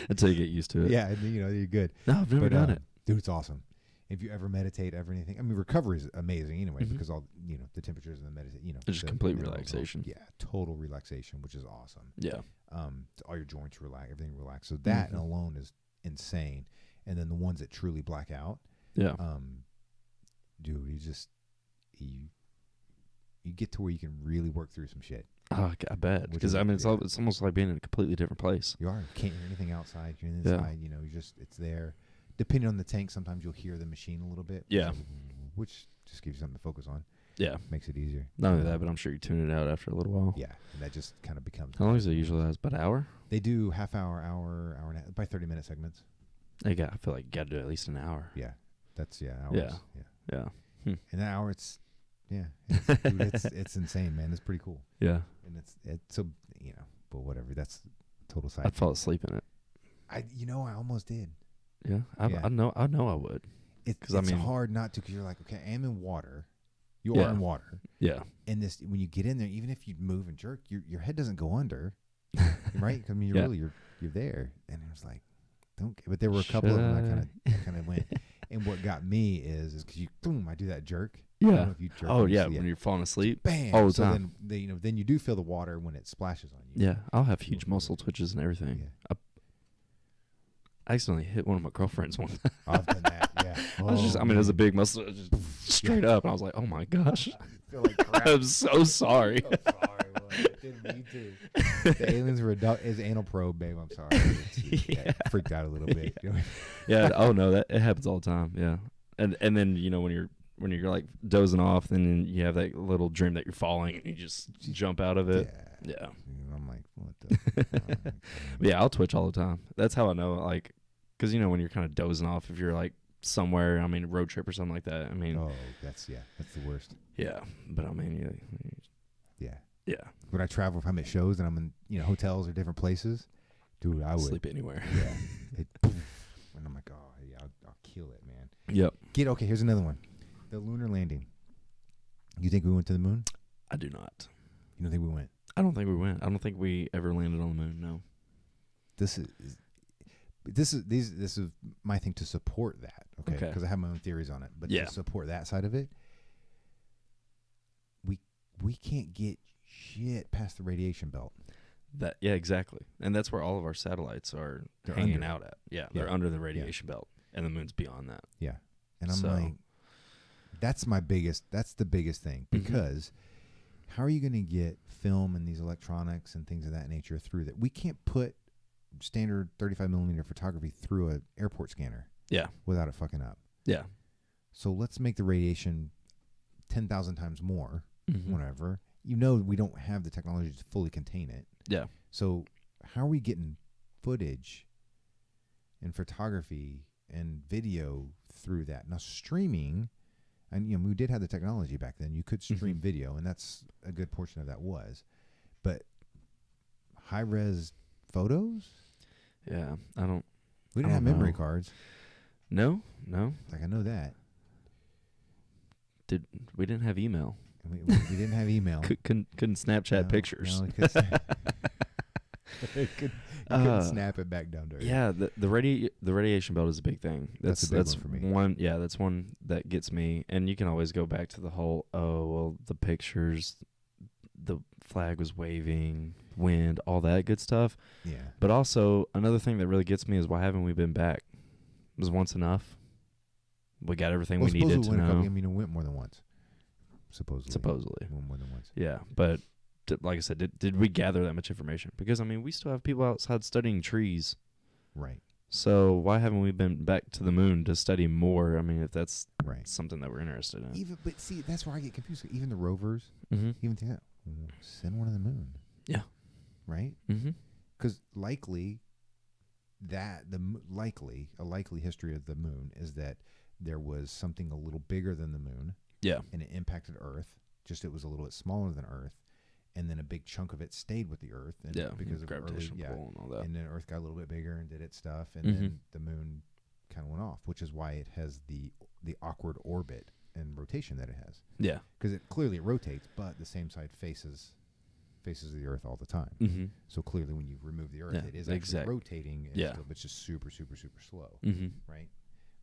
until you get used to it. Yeah, and you're good. No, I've never done it, dude. It's awesome. If you ever meditate, anything, I mean, recovery is amazing anyway, because all the temperatures and the meditate, it's just complete relaxation. Yeah, total relaxation, which is awesome. Yeah, all your joints relax, everything relax. So that alone is insane. And then the ones that truly black out, dude, you get to where you can really work through some shit. Oh, I bet, because I mean, it's almost like being in a completely different place. You are. You can't hear anything outside. You're inside. It's there. Depending on the tank, sometimes you'll hear the machine a little bit. Yeah. Which just gives you something to focus on. Yeah. Makes it easier. Not only that, but I'm sure you tune it out after a little while. Yeah. And that just kind of becomes. How long does it usually last? About an hour? They do half hour, hour and a half, by 30-minute segments. I feel like you got to do at least an hour. Yeah. That's, hours. Yeah. In an hour, it's insane, man. It's pretty cool. Yeah. And it's so, but whatever. That's total side. I'd fall asleep in it. I almost did. Yeah, I know I would. It's hard not to, because you're like, okay, I am in water. You are in water. Yeah. And when you get in there, even if you move and jerk, your head doesn't go under, right? I mean, you're there. And I was like, but there were a couple of them that kind of went. And what got me is because I do that jerk. Yeah. I don't know if you jerk when you're falling asleep. Bam. All the so time. Then you do feel the water when it splashes on you. Yeah, I'll have huge muscle twitches and everything. Yeah. I accidentally hit one of my girlfriends one time. I've done that, yeah. It was a big muscle, just straight up. And I was like, oh my gosh. I feel like crap. I'm so sorry. I'm sorry. Well, I didn't mean to. The aliens were his anal probe, babe. I'm sorry. Yeah. Freaked out a little bit. Yeah. Oh no, it happens all the time. Yeah. And then when you're like dozing off, then you have that little dream that you're falling and you just jump out of it. Yeah. I'm like, what the? Yeah, I'll twitch all the time. That's how I know, like, because when you're kind of dozing off, if you're like somewhere, I mean, road trip or something like that. I mean, that's the worst. Yeah, but I mean, yeah. When I travel, if I'm at shows and I'm in hotels or different places, dude, I would sleep anywhere. Yeah, and I'm like, oh yeah, I'll kill it, man. Yep. Okay, here's another one. The lunar landing. You think we went to the moon? I do not. You don't think we went? I don't think we went. I don't think we ever landed on the moon. No. This is my thing to support that. Okay. Because I have my own theories on it, but to support that side of it, we can't get shit past the radiation belt. That exactly, and that's where all of our satellites are They're hanging under out at. Yeah, they're under the radiation belt, and the moon's beyond that. Yeah, and I'm like, that's the biggest thing, because how are you going to get film and these electronics and things of that nature through that? We can't put standard 35 millimeter photography through an airport scanner. Yeah, without it fucking up. Yeah. So let's make the radiation 10,000 times more, whatever. You know, we don't have the technology to fully contain it. Yeah. So how are we getting footage and photography and video through that? Now, streaming, and we did have the technology back then. You could stream video, and that's a good portion of that was. But high-res photos? Yeah, we didn't have memory cards. No. Like, I know that. We didn't have email. We didn't have email. Couldn't Snapchat pictures. No, you couldn't snap it back down to Earth. Yeah, the radiation belt is a big thing. That's a big one for me. That's one that gets me. And you can always go back to the whole, the pictures, the flag was waving, wind, all that good stuff. Yeah. But also another thing that really gets me is, why haven't we been back? Was once enough? We got everything we needed to know. It went more than once. Supposedly. It went more than once. Yeah, but like I said, did we gather that much information? Because, we still have people outside studying trees. Right. So why haven't we been back to the moon to study more? If that's something that we're interested in. But see, that's where I get confused. Even the rovers, even that, send one to the moon. Yeah. Right? Because likely a likely history of the moon is that there was something a little bigger than the moon. Yeah. And it impacted Earth. Just it was a little bit smaller than Earth. And then a big chunk of it stayed with the Earth. And because of gravitational pull and all that. And then Earth got a little bit bigger and did its stuff. And then the moon kind of went off, which is why it has the awkward orbit and rotation that it has. Yeah. Because it rotates, but the same side faces the Earth all the time. So clearly when you remove the Earth, it is actually rotating. And but it's just super, super, super slow. Right?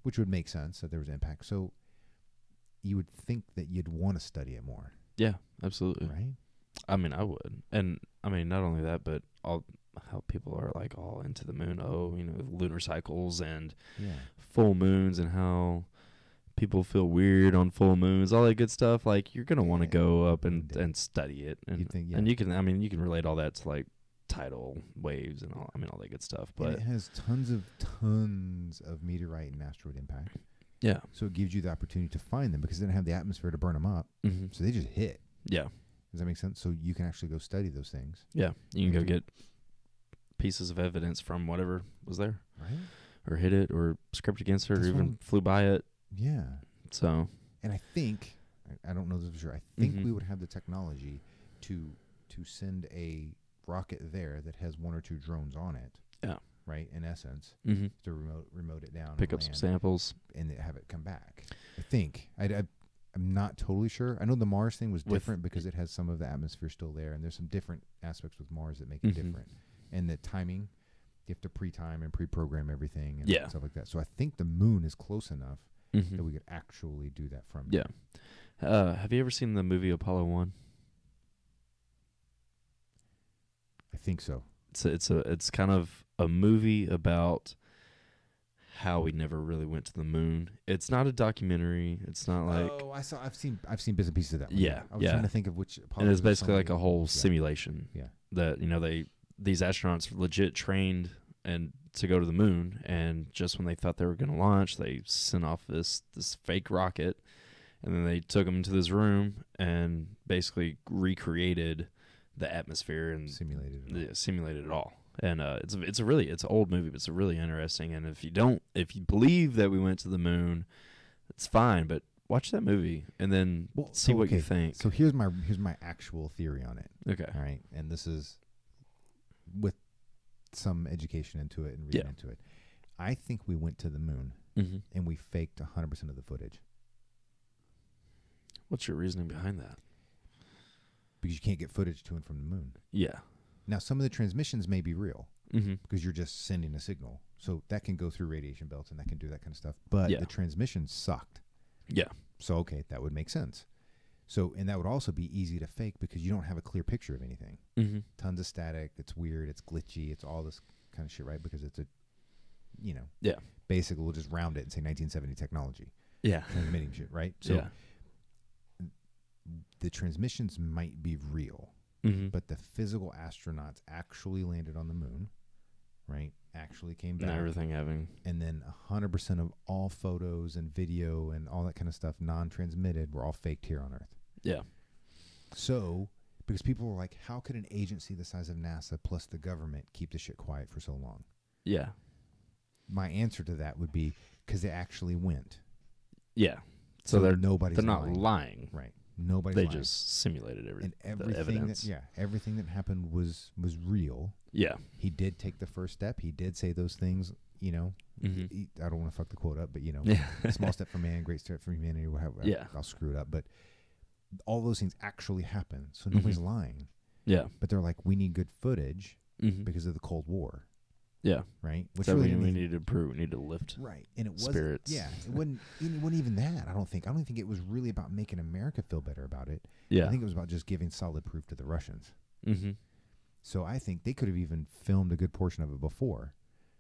Which would make sense that there was impact. So you would think that you'd want to study it more. Yeah, absolutely. Right? I would. And not only that, but how people are like all into the moon. Lunar cycles and full moons, and how people feel weird on full moons, all that good stuff. Like, you're going to want to go up and study it. And, and you can relate all that to like tidal waves and all that good stuff. But and it has tons of meteorite and asteroid impact. Yeah. So it gives you the opportunity to find them, because they don't have the atmosphere to burn them up. So they just hit. Yeah. Does that make sense? So you can actually go study those things. Yeah. You can go get pieces of evidence from whatever was there. Right. Or hit it, or script against it, or even flew by it. Yeah. So. And I think, I don't know this for sure, I think we would have the technology to send a rocket there that has one or two drones on it. Yeah. Right, in essence, to remote it down, pick up some samples, and have it come back. I think I'm not totally sure. I know the Mars thing was different because it has some of the atmosphere still there, and there's some different aspects with Mars that make it different. And the timing, you have to pre-time and pre-program everything and stuff like that. So I think the moon is close enough that we could actually do that from. Yeah. Have you ever seen the movie Apollo 1? I think so. It's kind of a movie about how we never really went to the moon. It's not a documentary. It's not like I've seen bits and pieces of that one. Yeah. I was trying to think of which Apollo. And it's basically like a whole simulation. Yeah. That these astronauts legit trained and to go to the moon, and just when they thought they were going to launch, they sent off this fake rocket, and then they took them into this room and basically recreated the atmosphere and simulated it all. And it's an old movie, but it's really interesting. And if you believe that we went to the moon, it's fine, but watch that movie and then see what you think. So here's my actual theory on it. Okay. All right. And this is with some education into it and reading into it. I think we went to the moon and we faked 100% of the footage. What's your reasoning behind that? Because you can't get footage to and from the moon. Yeah. Now, some of the transmissions may be real because you're just sending a signal. So that can go through radiation belts and that can do that kind of stuff. But the transmission sucked. Yeah. So, okay, that would make sense. So, and that would also be easy to fake because you don't have a clear picture of anything. Mm-hmm. Tons of static. It's weird. It's glitchy. It's all this kind of shit, right? Because it's a, Yeah. basically we'll just round it and say 1970 technology. Yeah. Transmitting shit, right? So Yeah. the transmissions might be real, Mm-hmm. but the physical astronauts actually landed on the moon, right? Actually came back. And everything having. And then 100% of all photos and video and all that kind of stuff, non-transmitted, were all faked here on Earth. Yeah. So, because people were like, how could an agency the size of NASA plus the government keep this shit quiet for so long? Yeah. My answer to that would be because they actually went. Yeah. So they're nobody's not lying. Right. Nobody's They lying. just simulated And the everything evidence. everything that happened was real. Yeah. He did take the first step. He did say those things, Mm-hmm. I don't want to fuck the quote up, but Yeah. small step for man, great step for humanity. Yeah. I'll screw it up, but all those things actually happen. So nobody's lying. Yeah. But they're like, we need good footage Mm-hmm. because of the Cold War, Yeah. right? Which So really we need to prove. We need to lift. right, and it wasn't. Spirits. Yeah, it wasn't even that. I don't think it was really about making America feel better about it. Yeah. I think it was about just giving solid proof to the Russians. Mm-hmm. So I think they could have even filmed a good portion of it before.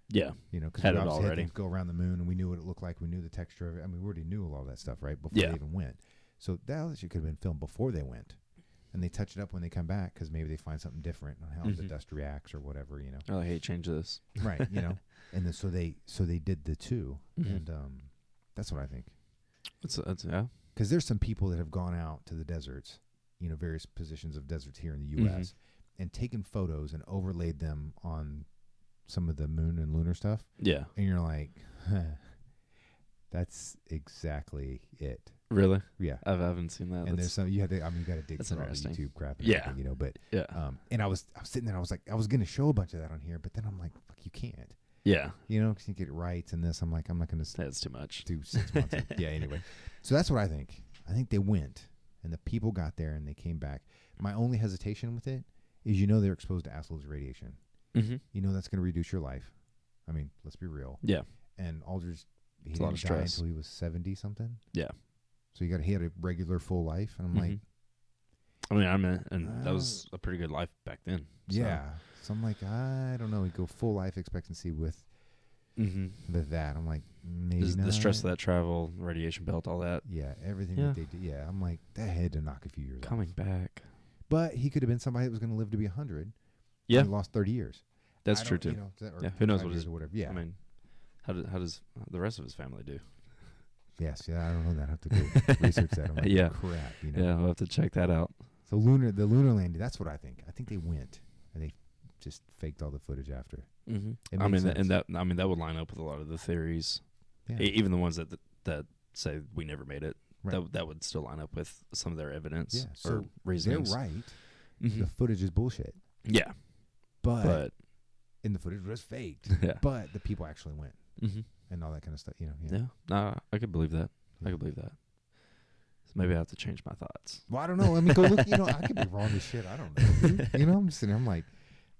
Yeah. Because Had we it obviously had already. things go around the moon, and we knew what it looked like. We knew the texture of it. I mean, we already knew all that stuff, right, before Yeah. they even went. So that shit could have been filmed before they went, and they touch it up when they come back because maybe they find something different on how the Mhm. dust reacts or whatever, Oh, hey, change this. right? And then so they did the two, Mhm. and that's what I think. It's yeah. Because there's some people that have gone out to the deserts, various positions of deserts here in the U.S. and taken photos and overlaid them on some of the moon and lunar stuff. Yeah. And you're like, that's exactly it. Really? Yeah. I haven't seen that. And there's some you got to dig that's through all the interesting. YouTube crap. And Yeah. everything, but Yeah. and I was sitting there. I was like, I was gonna show a bunch of that on here, but then I'm like, fuck, you can't. Yeah. Because you get rights and this. I'm like, I'm not gonna That's too much. do 6 months. Yeah. Anyway, so that's what I think. I think they went, and the people got there, and they came back. My only hesitation with it is, they're exposed to absolute radiation. Mm-hmm. That's going to reduce your life. I mean, let's be real. Yeah. And Aldridge, he It's a lot didn't of die stress. until he was 70 something. Yeah. So he had a regular full life, and I'm like, and that was a pretty good life back then. So. yeah. So I'm like, I don't know. We go full life expectancy with that. I'm like, maybe not. The stress of that travel, radiation belt, all that. Yeah, everything Yeah. that they did. Yeah, I'm like, that had to knock a few years Coming off. back. But he could have been somebody that was going to live to be 100. Yeah. And he lost 30 years. That's true, too. Or Yeah, who knows 5 what years his- or whatever. Yeah. I mean, how does the rest of his family do? Yes, yeah, I don't know that. I have to go research that. I'm like, Yeah. crap, Yeah, we'll have to check that out. So the lunar landing, that's what I think. I think they went, and they just faked all the footage after. Mm-hmm. It I makes mean, sense. that would line up with a lot of the theories, Yeah. even the ones that say we never made it. Right. That would still line up with some of their evidence Yeah, so or they're reasonings. right. Mhm. The footage is bullshit. Yeah, But and the footage was faked. yeah, But the people actually went mm-hmm. and all that kind of stuff. Yeah. yeah. No, I could believe that. Yeah. I could believe that. So maybe I have to change my thoughts. Well, I don't know. I mean, go look. I could be wrong as shit. I don't know. I'm just sitting there. I'm like,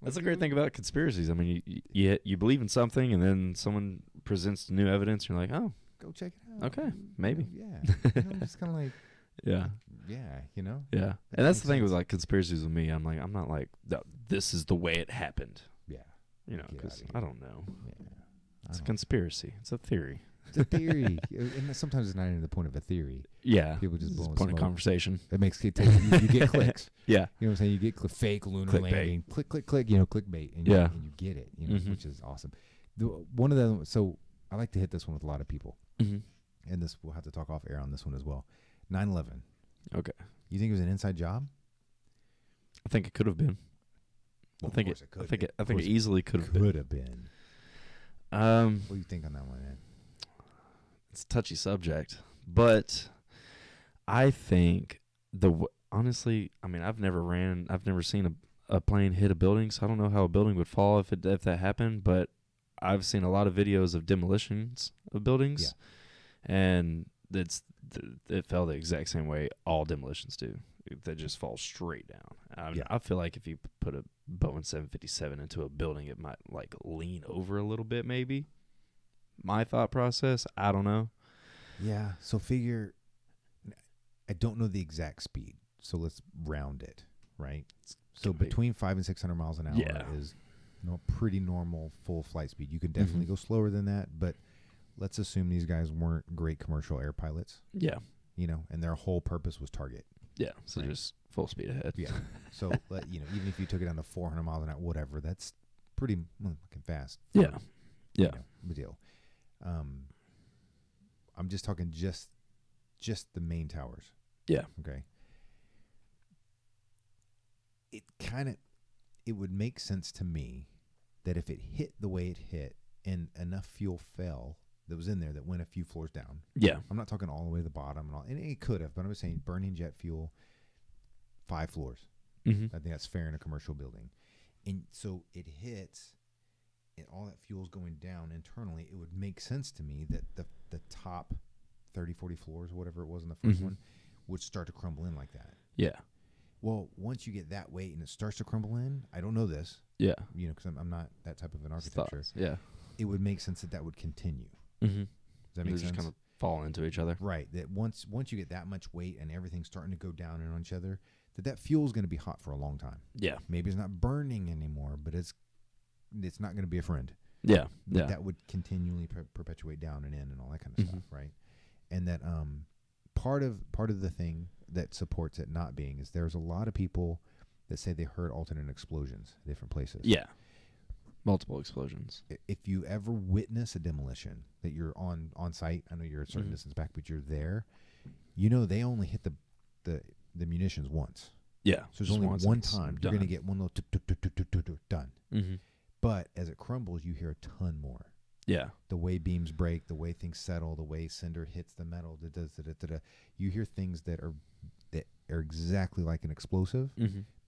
That's the great thing about conspiracies. I mean, you believe in something, and then someone presents new evidence. You're like, oh, go check it out. Okay, maybe. Yeah. I'm just kind of like, yeah, yeah. yeah. And that's the thing with like conspiracies with me. I'm not like, this is the way it happened. Yeah. Because Get I don't know. Yeah. It's a conspiracy. It's a theory. It's a theory, and sometimes it's not even the point of a theory. Yeah. People just It's blowing a point smoke. of conversation. That makes it take you get clicks. Yeah. You know what I'm saying? You get fake lunar Clickbait. landing. Click, clickbait. And Yeah. and you get it, Mhm. which is awesome. One of the, so I like to hit this one with a lot of people. Mm-hmm. And this, we'll have to talk off air on this one as well. 9/11. Okay. You think it was an inside job? I think it could have been. Well, I think of course it could. I think have it easily could have been. Could have been. What do you think on that one, Ed? It's a touchy subject, but I think honestly, I mean, I've never seen a plane hit a building, so I don't know how a building would fall if that happened, but I've seen a lot of videos of demolitions of buildings, and it fell the exact same way all demolitions do. They just fall straight down. I feel like if you put a Boeing 757 into a building, it might like lean over a little bit, maybe. My thought process, I don't know. Yeah. So figure, I don't know the exact speed, so let's round it, right? So be between 500 and 600 miles an hour is pretty normal full flight speed. You can definitely go slower than that, but let's assume these guys weren't great commercial air pilots. Yeah. And their whole purpose was target. Yeah, so just full speed ahead. Yeah. So, even if you took it down to 400 miles an hour, whatever, that's pretty fucking fast. Yeah. Yeah. Big deal. I'm just talking just the main towers. Yeah. Okay. It would make sense to me that if it hit the way it hit and enough fuel fell that was in there that went a few floors down. Yeah. I'm not talking all the way to the bottom and it could have, but I was saying burning jet fuel, 5 floors. Mm-hmm. I think that's fair in a commercial building. And so it hits and all that fuel's going down internally. It would make sense to me that the top 30, 40 floors, whatever it was in the first one, would start to crumble in like that. Yeah. Well, once you get that weight and it starts to crumble in, I don't know this. Yeah. Because I'm not that type of an architecture. Yeah. It would make sense that would continue. Mm-hmm. Does that make sense? Just kind of fall into each other. Right. That once you get that much weight and everything's starting to go down in on each other, that fuel is going to be hot for a long time. Yeah. Maybe it's not burning anymore, but it's not going to be a friend. Yeah. But that would continually perpetuate down and in and all that kind of stuff, right? And that part of the thing that supports it not being is there's a lot of people that say they heard alternate explosions at different places. Yeah. Multiple explosions. If you ever witness a demolition that you're on site, I know you're a certain distance back, but you're there, they only hit the themunitions once. Yeah. So there's only one time you're going to get one little done. Mm-hmm. But as it crumbles, you hear a ton more. Yeah. The way beams break, the way things settle, the way cinder hits the metal, you hear things that are exactly like an explosive,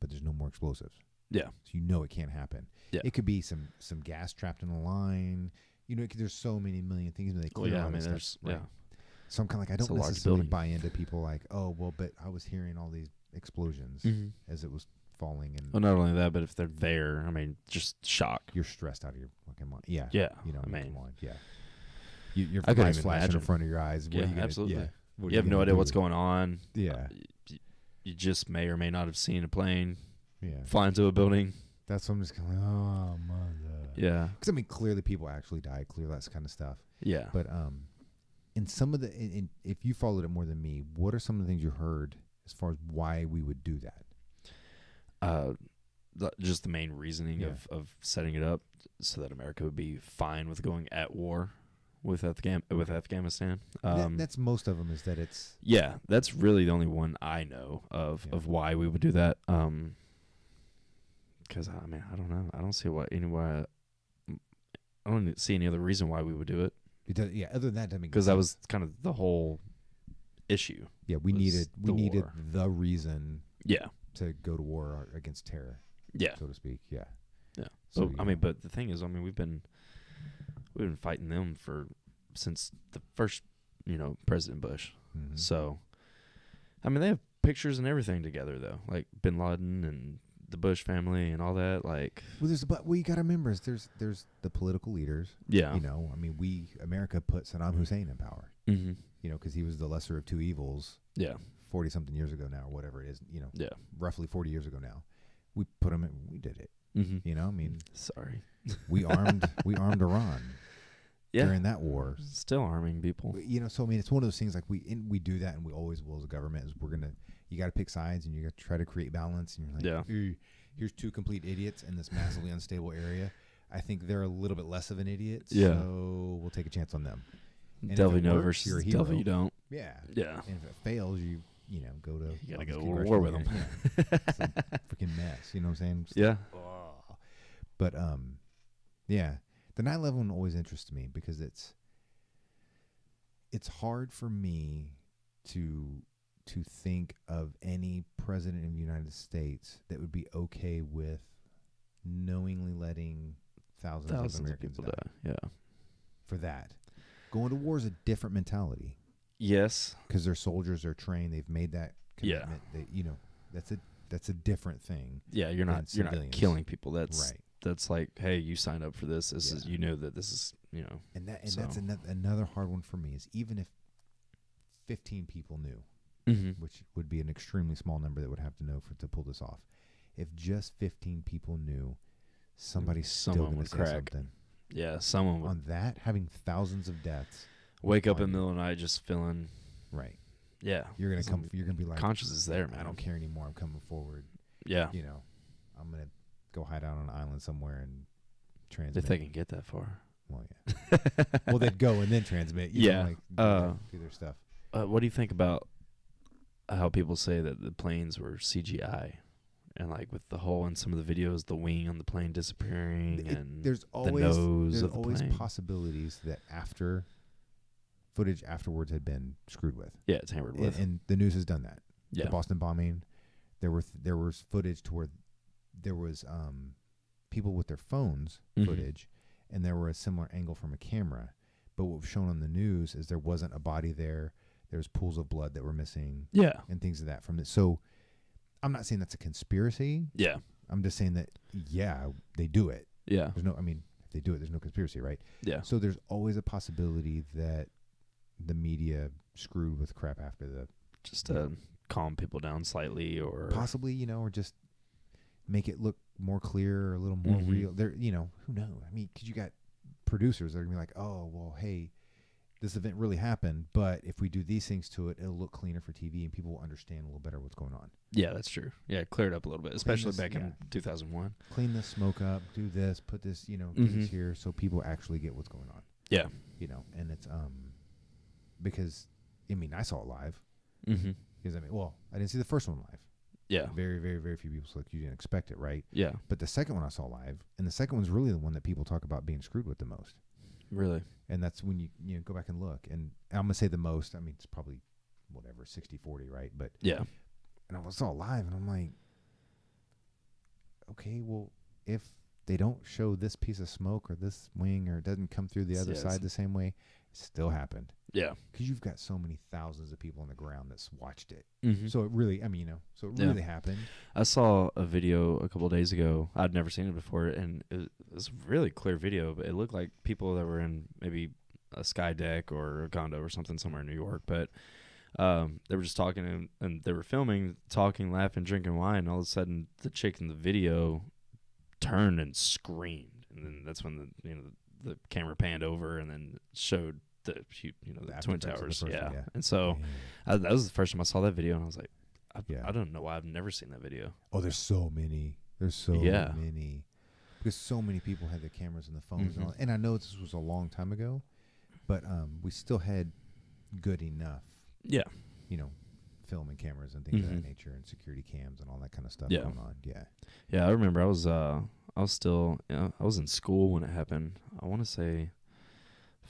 but there's no more explosives. Yeah. So it can't happen. Yeah. It could be some gas trapped in the line. There's so many million things that they clear all this stuff. Right? So I'm kind of like, I don't necessarily buy into people like, oh, well, but I was hearing all these explosions as it was falling. And well, not only that, but if they're there, just shock. You're stressed out of your fucking mind. Yeah. Yeah. Come on. Yeah. Your eyes flashing in front of your eyes. Yeah, absolutely. Yeah. You have no idea what's going on. Yeah. You just may or may not have seen a plane fly into a building. That's what I'm just kind of like, oh, mother. Yeah. Because, clearly people actually died. Clearly that kind of stuff. Yeah. But in some of if you followed it more than me, what are some of the things you heard as far as why we would do that? Just the main reasoning of setting it up so that America would be fine with going at war with Afghanistan. That's most of them is that it's... Yeah, that's really the only one I know of why we would do that. Because, I don't know. I don't see I don't see any other reason why we would do it. Other than that, because that was kind of the whole issue. Yeah, we needed the reason. Yeah. To go to war against terror. Yeah. So to speak. Yeah. Yeah. So, but the thing is, we've been fighting them since the first, President Bush. Mm-hmm. So, they have pictures and everything together though, like Bin Laden and the Bush family and all that. Like, well, you got to remember is there's the political leaders. Yeah. America put Saddam Hussein in power. Mm-hmm. Because he was the lesser of two evils. Yeah. 40 something years ago now, or whatever it is. Yeah. Roughly 40 years ago now, we put him in. We did it. Mm-hmm. Sorry. we armed Iran. Yeah. During that war. Still arming people. So it's one of those things like we do that and we always will as a government is you got to pick sides and you got to try to create balance and you're like, here's two complete idiots in this massively unstable area. I think they're a little bit less of an idiot, so we'll take a chance on them. Devil you know versus devil you don't. Yeah. Yeah. And if it fails, you go to... You got to go to war with them. Yeah. It's a freaking mess. You know what I'm saying? Yeah. But, yeah. The 9/11 one always interests me because it's hard for me to think of any president of the United States that would be okay with knowingly letting thousands of Americans people die. Yeah. For that. Going to war is a different mentality. Yes. Because their soldiers are trained. They've made that commitment. Yeah. That's a different thing. Yeah, you're not killing people. That's right. That's like, hey, you signed up for this. This is that this is And that's another hard one for me is even if 15 people knew, which would be an extremely small number that would have to know to pull this off. If just 15 people knew, somebody's still going to say something. Yeah, someone would. On that, having thousands of deaths. Wake up in the middle of the night just feeling. Right. Yeah. You're going to be like. Conscience is there, man. I don't care anymore. I'm coming forward. Yeah. You know, I'm going to go hide out on an island somewhere and transmit. If they can get that far. Well, yeah. Well, they'd go and then transmit. You know, like, do their stuff. What do you think about how people say that the planes were CGI? And like with the hole in some of the videos, the wing on the plane disappearing, and there's always, the nose there's of the always plane. possibilities that footage afterwards had been screwed with. Yeah, it's hammered with. And the news has done that. Yeah. The Boston bombing, there was footage to where there was people with their phones footage, and there were a similar angle from a camera. But what was shown on the news is there wasn't a body there. There was pools of blood that were missing. Yeah. And things of that from it. So I'm not saying that's a conspiracy. Yeah. I'm just saying that, yeah, they do it. Yeah. If they do it, there's no conspiracy, right? Yeah. So there's always a possibility that the media screwed with crap after the... Just to calm people down slightly, or... Possibly, or just make it look more clear or a little more real. There, who knows? I mean, because you got producers that are going to be like, oh, well, hey, this event really happened, but if we do these things to it, it'll look cleaner for TV and people will understand a little better what's going on. Yeah, that's true. Yeah, clear it up a little bit, especially back in 2001. Clean the smoke up, do this, put this, do this here, so people actually get what's going on. Yeah. And it's, because, I saw it live. Because, I didn't see the first one live. Yeah. Very, very, very few people, so you didn't expect it, right? Yeah. But the second one I saw live, and the second one's really the one that people talk about being screwed with the most. Really? And that's when you go back and look. And I'm going to say the most, it's probably, 60-40, right? But yeah. And I saw it live, and I'm like, okay, well, if they don't show this piece of smoke or this wing or it doesn't come through the other side the same way, it still happened. Yeah. Because you've got so many thousands of people on the ground that's watched it. So it really, so it really happened. I saw a video a couple of days ago. I'd never seen it before, and it was a really clear video, but it looked like people that were in maybe a sky deck or a condo or something somewhere in New York, but they were just talking and they were filming, talking, laughing, drinking wine, and all of a sudden the chick in the video turned and screamed, and then that's when the camera panned over and then showed the Twin Towers. Yeah. And so that was the first time I saw that video, and I was like, I don't know why I've never seen that video. Oh, there's so many. Many. Because so many people had their cameras and the phones. And I know this was a long time ago, but we still had good enough. Yeah. Film and cameras and things of that nature, and security cams and all that kind of stuff going on. Yeah. Yeah, I remember I was still, I was in school when it happened. I want to say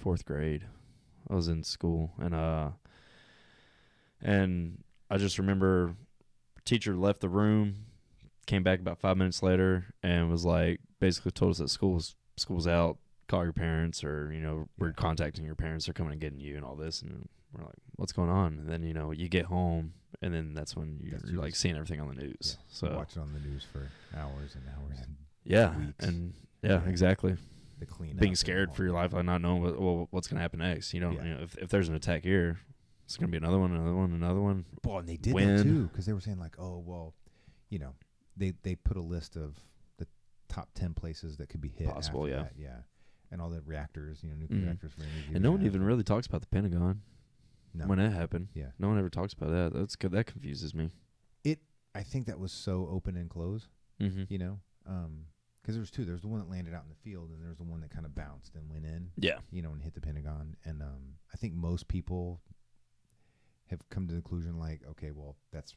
4th grade. I was in school, and I just remember teacher left the room, came back about 5 minutes later, and was like, basically told us that school was out, call your parents, or we're contacting your parents, they're coming and getting you and all this, and we're like, what's going on? And then you get home, and then that's when you're like seeing everything on the news. So watching on the news for hours and hours and weeks. And exactly. The clean being scared for your life, like not knowing what's going to happen next. If there's an attack here, it's going to be another one. Well, and they did that too, because they were saying like, oh well, they put a list of the top 10 places that could be hit. Possible, after that, and all the reactors, nuclear reactors. For and no one even really talks about the Pentagon. No. When that happened, no one ever talks about that. That's good. That confuses me. I think that was so open and closed. Because there was two. There was the one that landed out in the field, and there was the one that kind of bounced and went in. Yeah. And hit the Pentagon. And I think most people have come to the conclusion like, okay, well, it's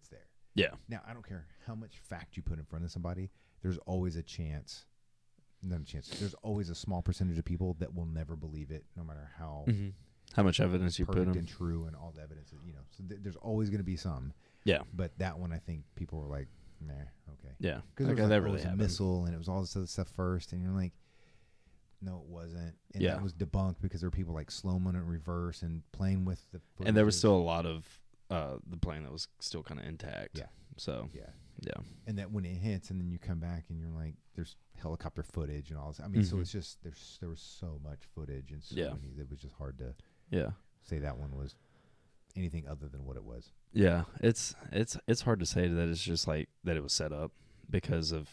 there. Yeah. Now, I don't care how much fact you put in front of somebody. There's always a chance. Not a chance. There's always a small percentage of people that will never believe it, no matter how much evidence you put in. And true, and all the evidence. So there's always going to be some. Yeah. But that one, I think people were like, nah, okay. Yeah. Because it was a missile, and it was all this other stuff first, and you're like, no, it wasn't. And that was debunked because there were people like slow-mo in reverse and playing with the footage. And there was still a lot of the plane that was still kind of intact. Yeah. So. Yeah. Yeah. And that when it hits, and then you come back, and you're like, there's helicopter footage and all this. I mean, so it's just there was so much footage and so many that was just hard to say that one was anything other than what it was. Yeah, it's hard to say that it's just like that it was set up because of,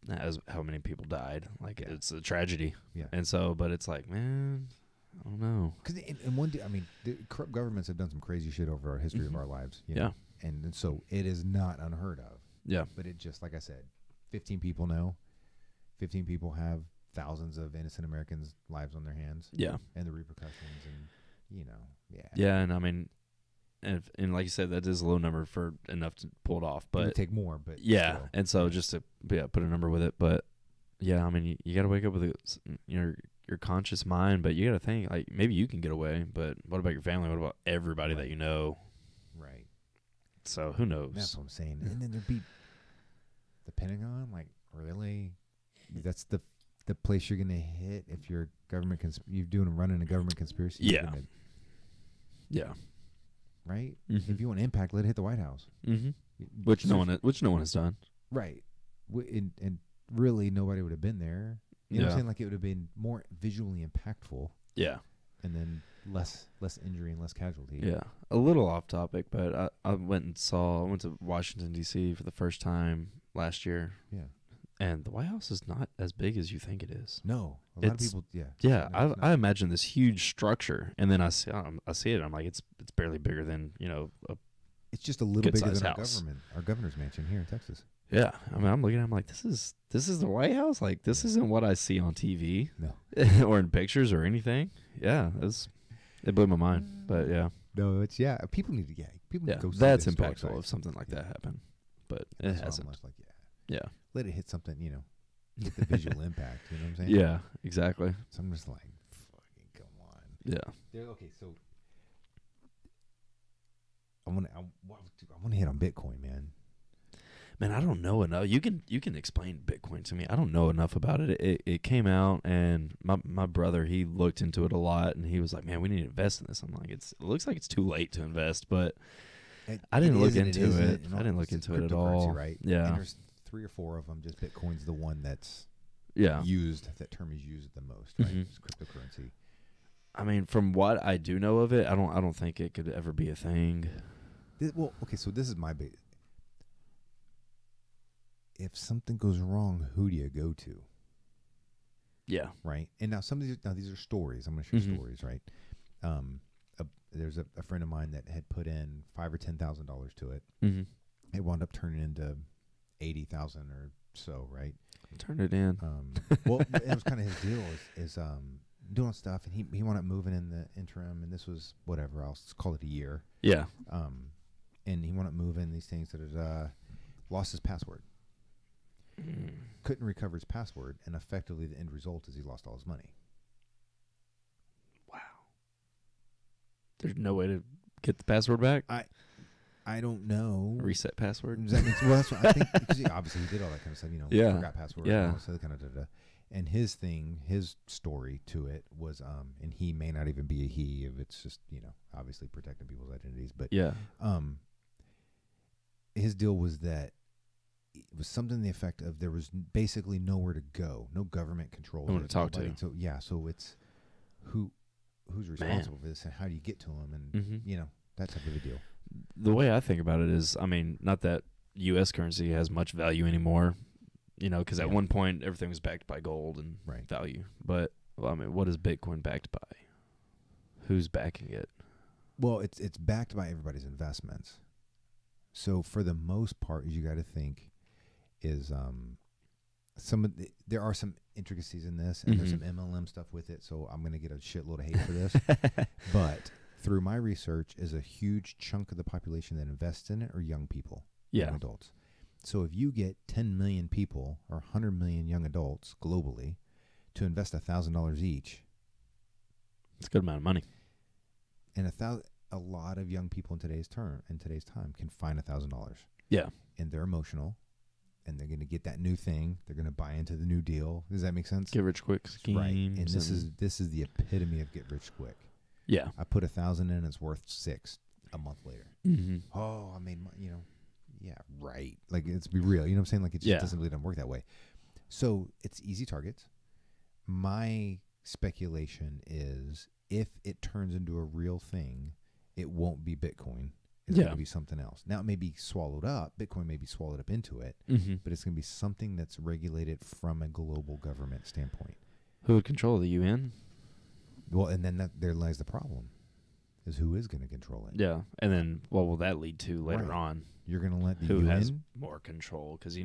as how many people died. Like, it's a tragedy. Yeah. And so, but it's like, man, I don't know. Because in one day, I mean, the corrupt governments have done some crazy shit over our history of our lives. You know? And so it is not unheard of. Yeah. But it just, like I said, 15 people know. 15 people have thousands of innocent Americans' lives on their hands. Yeah. And the repercussions and, yeah. Yeah, and I mean, and like you said, that is a low number for enough to pull it off. But it would take more, but yeah, still. and so just to put a number with it. But yeah, I mean, you got to wake up with your conscious mind, but you got to think like maybe you can get away, but what about your family? What about everybody that you know? Right. So who knows? That's what I'm saying. And then there'd be the Pentagon, like really, that's the place you're gonna hit if you're government you're running a government conspiracy. Yeah. Yeah. Right. Mm-hmm. If you want impact, let it hit the White House. Mm-hmm. Which no one has done. Right. And really nobody would have been there. You know what I'm saying? Like it would have been more visually impactful. Yeah. And then less injury and less casualty. Yeah. A little off topic, but I went to Washington D.C. for the first time last year. Yeah. And the White House is not as big as you think it is. No, a lot of people. Yeah. Yeah, I imagine this huge structure, and then I see it. I'm like, it's barely bigger than it's just a little bigger than house. our governor's mansion here in Texas. Yeah, I mean, I'm looking at it, I'm like, this is the White House. Like, this isn't what I see on TV, no, or in pictures or anything. Yeah, it blew my mind. But yeah, no, people need to go. See that's the impactful sites. if something like that happened, but it hasn't. Like, yeah. Let it hit something, get the visual impact. You know what I'm saying? Yeah, exactly. So I'm just like, fucking come on. Yeah. Okay, so I want to hit on Bitcoin, man. Man, I don't know enough. You can explain Bitcoin to me. I don't know enough about it. It came out, and my brother, he looked into it a lot, and he was like, "Man, we need to invest in this." I'm like, it looks like it's too late to invest, but I didn't look into it. I didn't look into it at all. Right? Yeah. And there's 3 or 4 of them. Just Bitcoin's the one that's used. That term is used the most, right? Mm-hmm. It's cryptocurrency. I mean, from what I do know of it, I don't think it could ever be a thing. Okay, so this is my big. If something goes wrong, who do you go to? Yeah. Right. And now these are stories. I'm going to share stories, right? There's a friend of mine that had put in $5,000 or $10,000 to it. Mm-hmm. It wound up turning into 80,000 or so, right? Turn it in. Well, it was kind of his deal is doing stuff, and he wound up moving in the interim, and this was whatever, I'll call it a year. Yeah. And he wound up moving these things that lost his password. Couldn't recover his password, and effectively the end result is he lost all his money. Wow. There's no way to get the password back? I don't know. Reset password? Does that make sense? Well, that's what I think. Because obviously he did all that kind of stuff, forgot password. Yeah. So kind of and his story to it was, and he may not even be a he, if it's just, obviously protecting people's identities. But yeah. His deal was that it was something to the effect of there was basically nowhere to go, no government control. No one to talk to. So it's who's responsible for this, and how do you get to them, and that type of a deal. The way I think about it is, I mean, not that U.S. currency has much value anymore, because at one point everything was backed by gold and value. But I mean, what is Bitcoin backed by? Who's backing it? Well, it's backed by everybody's investments. So for the most part, you got to think is there are some intricacies in this, and there's some MLM stuff with it. So I'm going to get a shitload of hate for this, but through my research, is a huge chunk of the population that invests in it are young people, young adults. So if you get 10 million people or 100 million young adults globally to invest $1,000 each, it's a good amount of money. And a lot of young people in today's time can find $1,000. Yeah, and they're emotional, and they're going to get that new thing. They're going to buy into the new deal. Does that make sense? Get rich quick schemes, right? And this is the epitome of get rich quick. Yeah, I put 1,000 in, it's worth 6 a month later. Mm-hmm. Oh, I made yeah, right. Like, let's be real. You know what I'm saying? Like, it just doesn't really work that way. So it's easy targets. My speculation is if it turns into a real thing, it won't be Bitcoin. It's going to be something else. Now, it may be swallowed up. Bitcoin may be swallowed up into it, but it's going to be something that's regulated from a global government standpoint. Who would control the UN? Well, and then there lies the problem, is who is going to control it. Yeah, and then what will that lead to later on? You're going to let the who UN has more control? Because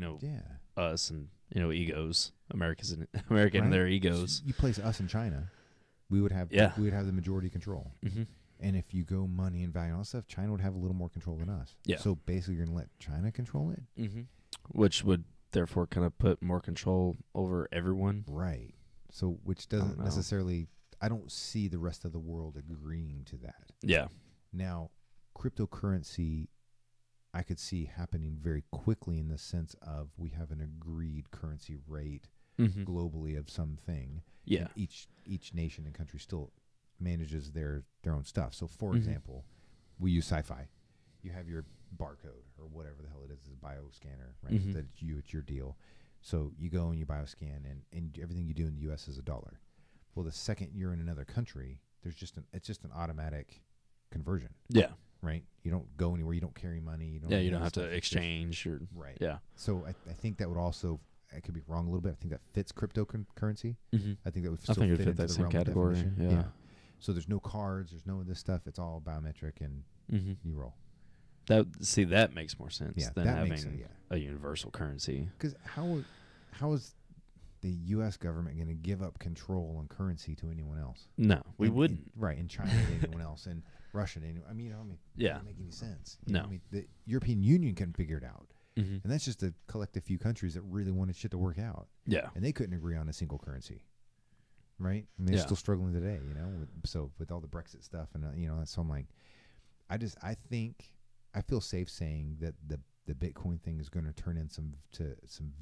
us and egos, American and their egos. You place us in China, we would have the majority control. And if you go money and value and all that stuff, China would have a little more control than us. Yeah. So basically, you're going to let China control it, which would therefore kind of put more control over everyone. Right. So which doesn't necessarily. I don't see the rest of the world agreeing to that. Yeah. Now, cryptocurrency, I could see happening very quickly in the sense of we have an agreed currency rate globally of something. Yeah. And each nation and country still manages their own stuff. So, for example, we use sci-fi. You have your barcode or whatever the hell it is a bioscanner, right? It's your deal. So you go and you bioscan, and everything you do in the U.S. is $1. Well, the second you're in another country, it's just an automatic conversion. Yeah. Right. You don't go anywhere. You don't carry money. You don't have to exchange. Right. Yeah. So I think that would also. I could be wrong a little bit. I think that fits cryptocurrency. I think that would still fit into that the same realm category. Definition. Yeah. So there's no cards. There's no of this stuff. It's all biometric, and you roll. That makes more sense than having a universal currency. Because how is the U.S. government going to give up control on currency to anyone else? No, we wouldn't. Right, in China to anyone else, and Russia to anyone. It doesn't make any sense. The European Union couldn't figure it out. And that's just a collective few countries that really wanted shit to work out. Yeah. And they couldn't agree on a single currency. Right? They're still struggling today, with all the Brexit stuff and so I'm like, I feel safe saying that the Bitcoin thing is going to turn in some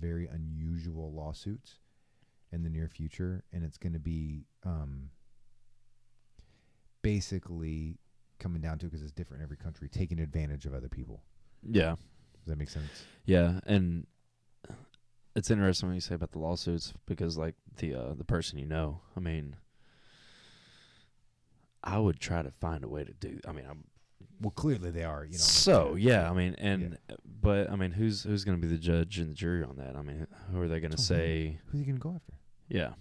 very unusual lawsuits in the near future, and it's going to be basically coming down to, because it's different in every country, taking advantage of other people. Yeah. Does that make sense? Yeah, and it's interesting when you say about the lawsuits, because like the person I would try to find a way to do. Well, clearly they are. So yeah, but who's going to be the judge and the jury on that? Who are they going to say? Who are they going to go after? Yeah.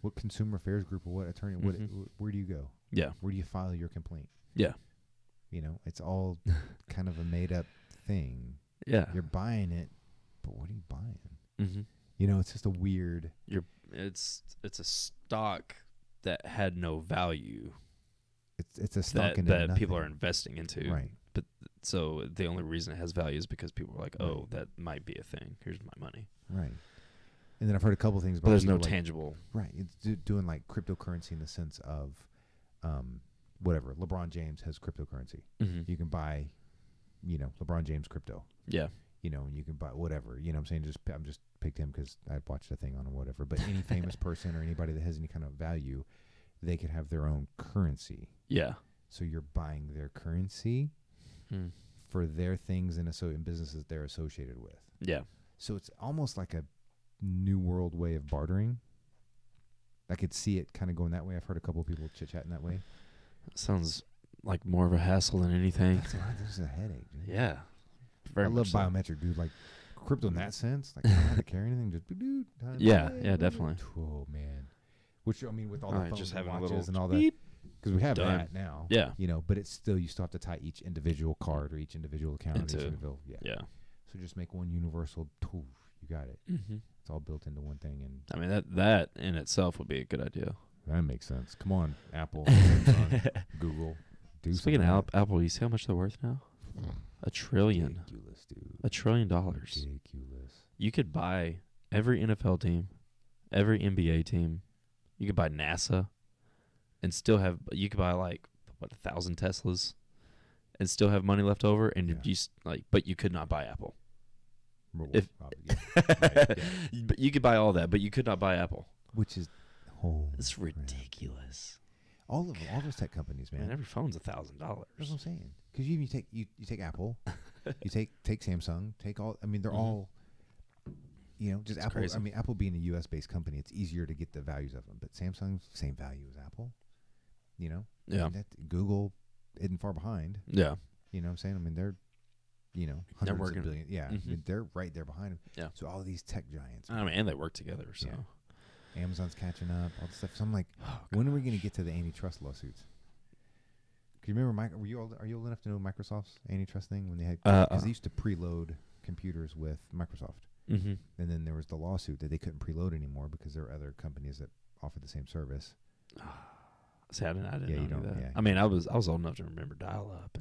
What consumer affairs group or what attorney? Where do you go? Yeah. Where do you file your complaint? Yeah. It's all kind of a made up thing. Yeah. You're buying it, but what are you buying? It's just a weird. It's a stock that had no value. It's a stock that people are investing into. Right. But so the only reason it has value is because people are like, oh, that might be a thing. Here's my money. Right. And then I've heard a couple things about. But there's no tangible. Right. It's doing like cryptocurrency in the sense of, whatever. LeBron James has cryptocurrency. You can buy, LeBron James crypto. Yeah. And you can buy whatever. I'm saying? I'm just picked him because I watched a thing on him, whatever. But any famous person or anybody that has any kind of value, they could have their own currency. Yeah. So you're buying their currency for their things in businesses they're associated with. Yeah. So it's almost like a new world way of bartering. I could see it kind of going that way. I've heard a couple of people chit-chatting that way. Sounds like more of a hassle than anything. This is a headache. Dude. Yeah. I love biometric, dude. Like crypto in that sense. Like I don't have to carry anything. Just yeah, definitely. Oh man. Which with all the phones just having watches and all that, because we have that now. Yeah. But it's still, you still have to tie each individual card or each individual account. Yeah. So just make one universal tool. You got it. It's all built into one thing, and that in itself would be a good idea. That makes sense. Come on, Apple, Samsung, Google. Speaking of Apple, you see how much they're worth now? $1 trillion. Ridiculous, dude. $1 trillion. Ridiculous. You could buy every NFL team, every NBA team. You could buy NASA, and still have. You could buy 1,000 Teslas, and still have money left over. And but you could not buy Apple. But you could buy all that, but you could not buy Apple. Which is, it's ridiculous. All those tech companies, man. Every phone's $1,000. That's what I'm saying. Because you take Apple, you take Samsung, take all. They're all. Just it's Apple. Crazy. Apple being a U.S.-based company, it's easier to get the values of them. But Samsung, same value as Apple. Yeah. Google, isn't far behind. Yeah. You know what I'm saying? I mean, they're, They're hundreds working. of billion. Yeah. Mhm. I mean, they're right there behind them. Yeah. So all these tech giants. I mean, and they work together, so. Yeah. Amazon's catching up, all this stuff. So I'm like, Oh, when are we going to get to the antitrust lawsuits? Can you remember, are you old enough to know Microsoft's antitrust thing when they had, because they used to preload computers with Microsoft. Mm-hmm. And then there was the lawsuit that they couldn't preload anymore because there were other companies that offered the same service. See, I didn't know that. Yeah. I mean, I was old enough to remember dial-up,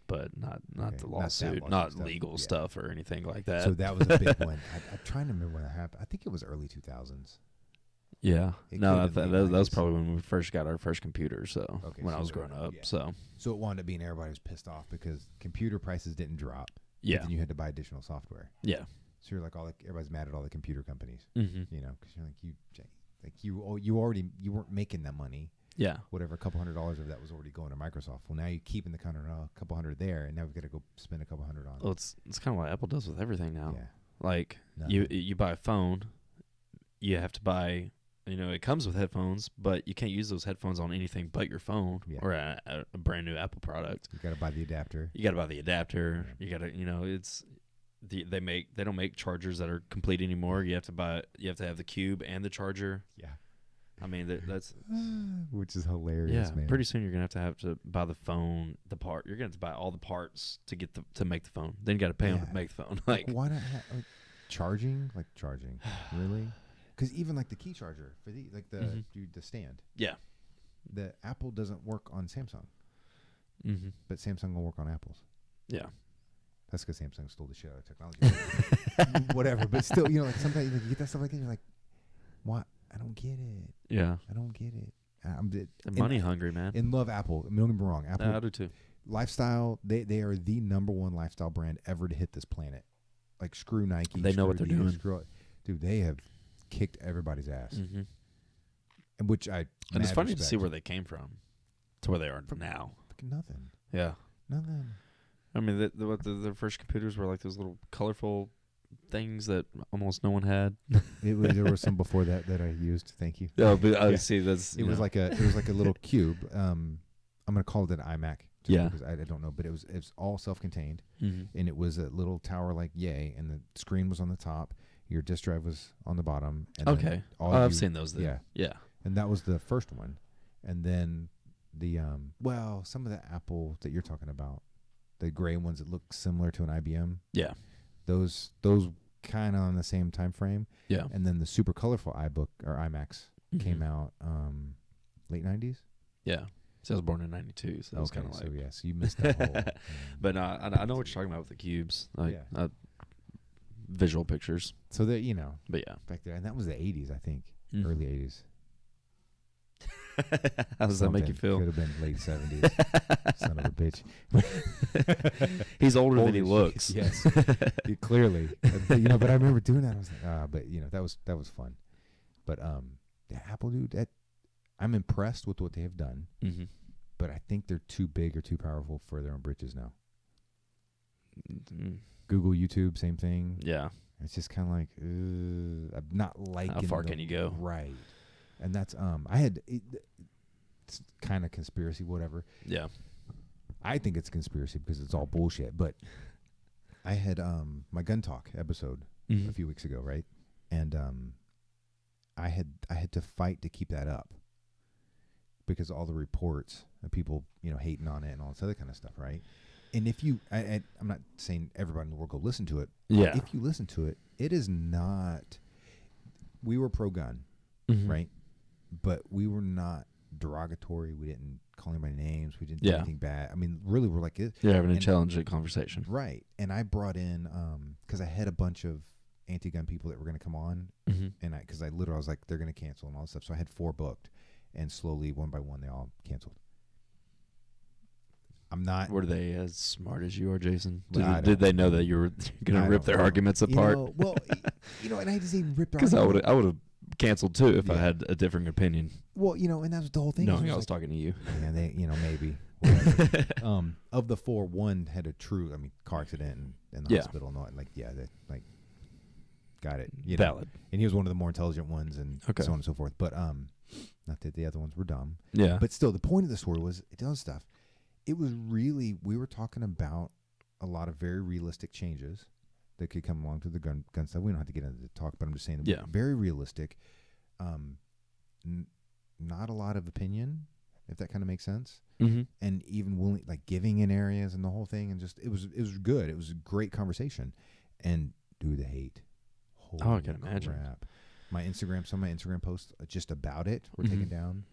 but not Okay, the not that lawsuit, lawsuit not stuff. legal Yeah. stuff or anything like that. So that was a big one. I'm trying to remember when that happened. I think it was early 2000s. Yeah. It No, could've been that late was 90s. probably when we first got our first computer. So Okay, when I so was growing up. yeah. So So it wound up being everybody was pissed off because computer prices didn't drop. yeah, But then you had to buy additional software. yeah. So you're like, everybody's mad at all the computer companies. Mm-hmm. Because you're like, you weren't making that money. Yeah. Whatever, a couple $100 of that was already going to Microsoft. Well, now you're keeping the a couple hundred there, and now we've got to go spend a couple hundred on. Well, it's kind of what Apple does with everything now. Yeah. Like you buy a phone, you have to buy. It comes with headphones, but you can't use those headphones on anything but your phone or a brand new Apple product. You got to buy the adapter. You got to buy the adapter. Yeah. You got to, it's they don't make chargers that are complete anymore. You have to have the cube and the charger. Yeah. I mean that's which is hilarious, man. Pretty soon you're gonna have to buy the phone, the part. You're gonna have to buy all the parts to make the phone. Then you got to pay them to make the phone. Like why not charging? Really? Because even like the key charger for the the stand. Yeah. The Apple doesn't work on Samsung. Mm-hmm. But Samsung will work on Apple's. Yeah. That's because Samsung stole the shit out of technology. Whatever. But still, like sometimes you get that stuff like that, you're like, what? I don't get it. Yeah. I don't get it. I'm money hungry, man. And love Apple. I mean, don't get me wrong. Apple. I do too. Lifestyle, they are the number one lifestyle brand ever to hit this planet. Like, screw Nike. They know what they're doing. Dude, they have kicked everybody's ass. Mm-hmm. And it's funny to see where they came from to where they are now. Nothing. Yeah. Nothing. I mean, their first computers were like those little colorful things that almost no one had. There were some before that I used. Thank you. Oh, but I see that's. It was like a little cube. I'm gonna call it an iMac. Because I don't know, but it was all self-contained, and it was a little tower like Yay, and the screen was on the top. Your disk drive was on the bottom. And okay. I've seen those. Then. Yeah. Yeah. And that was the first one, and then the some of the Apple that you're talking about, the gray ones that look similar to an IBM. Yeah. Those kind of on the same time frame. Yeah. And then the super colorful iMacs came out late 90s. Yeah. So I was born in 92, so that was kind of like. So you missed that whole. But no, I know what you're talking about with the cubes, like visual pictures. So that But yeah, back there, and that was the 80s, I think, early 80s. How does that make you feel? Could have been late 70s. Son of a bitch. He's older than he looks. Yes, clearly. But I remember doing that. I was like, but that was fun. But Apple, dude, I'm impressed with what they have done. Mm-hmm. But I think they're too big or too powerful for their own britches now. Mm-hmm. Google, YouTube, same thing. Yeah. It's just kind of like, I'm not liking. How far can you go? Right. And that's it's kind of conspiracy, whatever. Yeah. I think it's conspiracy because it's all bullshit. But I had my gun talk episode a few weeks ago, right? And I had to fight to keep that up because all the reports of people hating on it and all this other kind of stuff, right? And if I'm not saying everybody in the world go listen to it. Yeah. If you listen to it, it is not. We were pro-gun, right? But we were not derogatory. We didn't call anybody names. We didn't do anything bad. I mean, really, we're like... You're having a challenging conversation. Right. And I brought in... Because I had a bunch of anti-gun people that were going to come on. And because I literally was like, they're going to cancel and all this stuff. So I had 4 booked. And slowly, one by one, they all canceled. I'm not... Were they as smart as you are, Jason? Did they know that you were going to rip their arguments apart? And I hate to say rip their arguments. Because I would have canceled too if I had a different opinion. Well, and that was the whole thing. No, I was talking to you. Yeah, they, maybe. Of the 4, 1 had a true, car accident in the hospital. And all, they got it. Valid. And he was one of the more intelligent ones, and so on and so forth. But not that the other ones were dumb. Yeah. But still, the point of the story was it does stuff. it was really, we were talking about a lot of very realistic changes that could come along to the gun stuff. We don't have to get into the talk, but I'm just saying that very realistic. Not a lot of opinion, if that kind of makes sense. Mm-hmm. And even willing, like giving in areas and the whole thing, and just it was good. It was a great conversation. And dude, the hate. Holy I can imagine. Crap. Some of my Instagram posts just about it were taken down.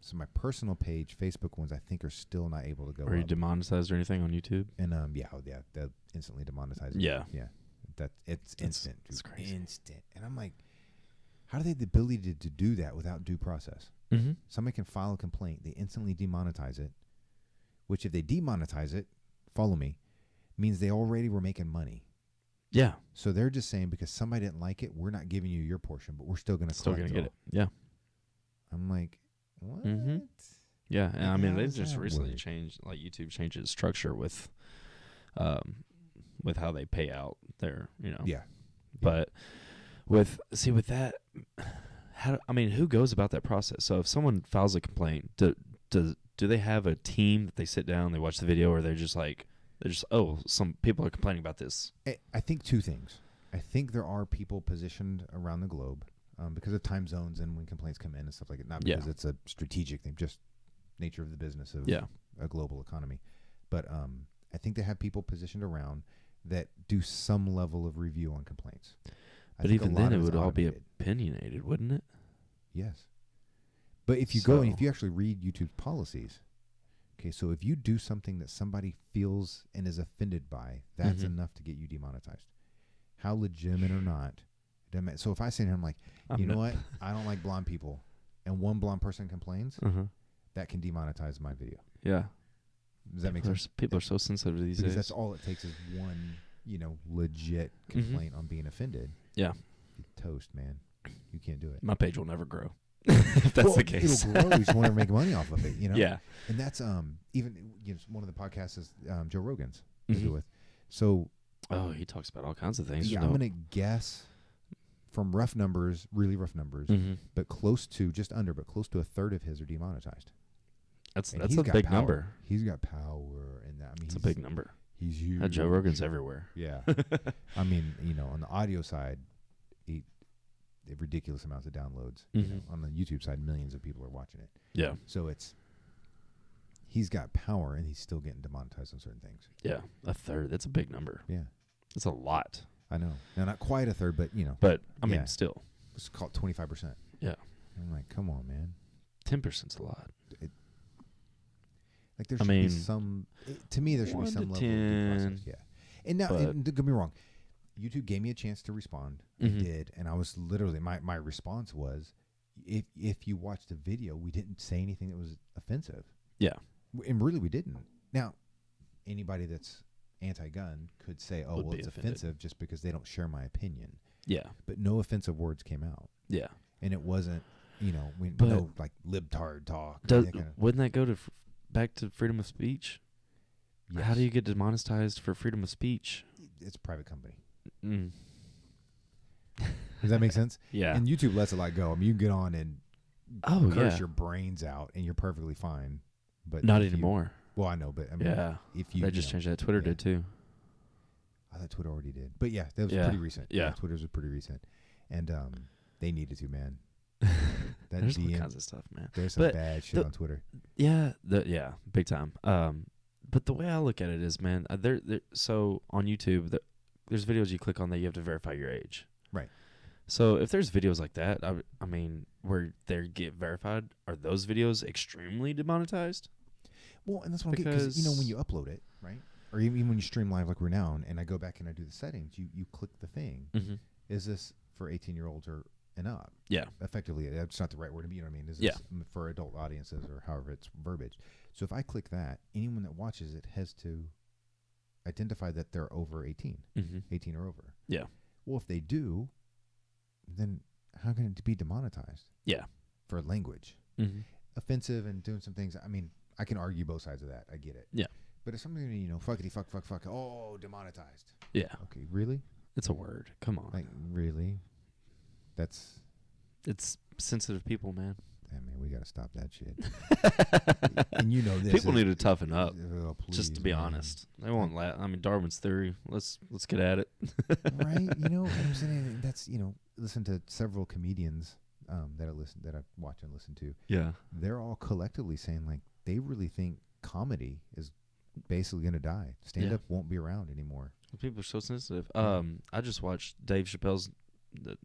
So my personal page, Facebook ones, I think are still not able to go. Are you demonetized or anything on YouTube? And they'll instantly demonetize it. Yeah. It's instant. It's crazy. Instant. And I'm like, how do they have the ability to do that without due process? Mm-hmm. Somebody can file a complaint, they instantly demonetize it, which if they demonetize it, follow me, means they already were making money. Yeah. So they're just saying because somebody didn't like it, we're not giving you your portion, but we're still going to get it. Yeah. I'm like, what? Mm-hmm. Yeah, and I mean they've just recently work? changed, like YouTube changed its structure with how they pay out their, Yeah. But with that, who goes about that process? So if someone files a complaint, do they have a team that they sit down, they watch the video, or they're just some people are complaining about this? I think two things. I think there are people positioned around the globe because of time zones and when complaints come in and stuff like that. Not because it's a strategic thing, just nature of the business of a global economy. But I think they have people positioned around that do some level of review on complaints. But even then, it would all be opinionated, wouldn't it? Yes. But if you go and if you actually read YouTube's policies, okay, so if you do something that somebody feels and is offended by, that's enough to get you demonetized. How legitimate or not, it doesn't matter. So if I sit here and I'm like, you know what, I don't like blonde people, and one blonde person complains, that can demonetize my video. Yeah. Does that make sense? People are so sensitive these days. Because that's all it takes is one, legit complaint on being offended. Yeah. You're toast, man. You can't do it. My page will never grow. If that's the case. It'll grow. You just want to make money off of it, Yeah. And that's even one of the podcasts is Joe Rogan's to do with. So he talks about all kinds of things. Yeah, I'm gonna guess from rough numbers, really rough numbers, but close to a third of his are demonetized. That's a big number. He's got power in that. I mean, it's a big number. He's huge. Joe Rogan's everywhere. Yeah. I mean, on the audio side, ridiculous amounts of downloads. On the YouTube side, millions of people are watching it. Yeah. So he's got power and he's still getting demonetized on certain things. Yeah. A third. That's a big number. Yeah. It's a lot. I know. Now, not quite a third, but But I mean, still. Let's call it 25%. Yeah. I'm like, come on, man. 10%'s a lot. There should be some. To me, there should be some level of due process. Yeah. And now, don't get me wrong. YouTube gave me a chance to respond. It did, and I was literally my response was, if you watched the video, we didn't say anything that was offensive. Yeah. And really, we didn't. Now, anybody that's anti-gun could say, "Oh, well, it's offensive," just because they don't share my opinion. Yeah. But no offensive words came out. Yeah. And it wasn't, no like libtard talk. Wouldn't that go back to freedom of speech? Yes. How do you get demonetized for freedom of speech? It's a private company. Does that make sense? Yeah. And YouTube lets a lot go. I mean, you can get on and curse your brains out, and you're perfectly fine. But not anymore. Well, I know, but I mean, if you they just changed that. Twitter did too. I thought Twitter already did, but that was pretty recent. Yeah, Twitter's was pretty recent, and they needed to, man. There's all kinds of stuff, man. There's some bad shit on Twitter. Yeah, big time. But the way I look at it is, man, so on YouTube, there's videos you click on that you have to verify your age. Right. So if there's videos like that, I mean, where they get verified, are those videos extremely demonetized? Well, and that's what I'm getting, because when you upload it, right, or even when you stream live like we're now, and I go back and I do the settings, you click the thing. Is this for 18-year-olds or and up? Yeah. Effectively, that's not the right word to be. You know what I mean? Is this for adult audiences or however it's verbiage? So if I click that, anyone that watches it has to identify that they're over 18, 18 or over. Yeah. Well, if they do, then how can it be demonetized? Yeah. For language. Offensive and doing some things. I mean, I can argue both sides of that. I get it. Yeah. But if something, fuckity fuck, oh, demonetized. Yeah. Okay, really? It's a word. Come on. Like, really? It's sensitive people, man. damn man, we got to stop that shit. And you know this. People need to toughen up. Oh, please, just to be honest, they won't laugh. I mean, Darwin's theory. Let's get at it. Right? You know, I'm saying that's listen to several comedians that I watch and listen to. Yeah, they're all collectively saying like they really think comedy is basically going to die. Stand up won't be around anymore. People are so sensitive. I just watched Dave Chappelle's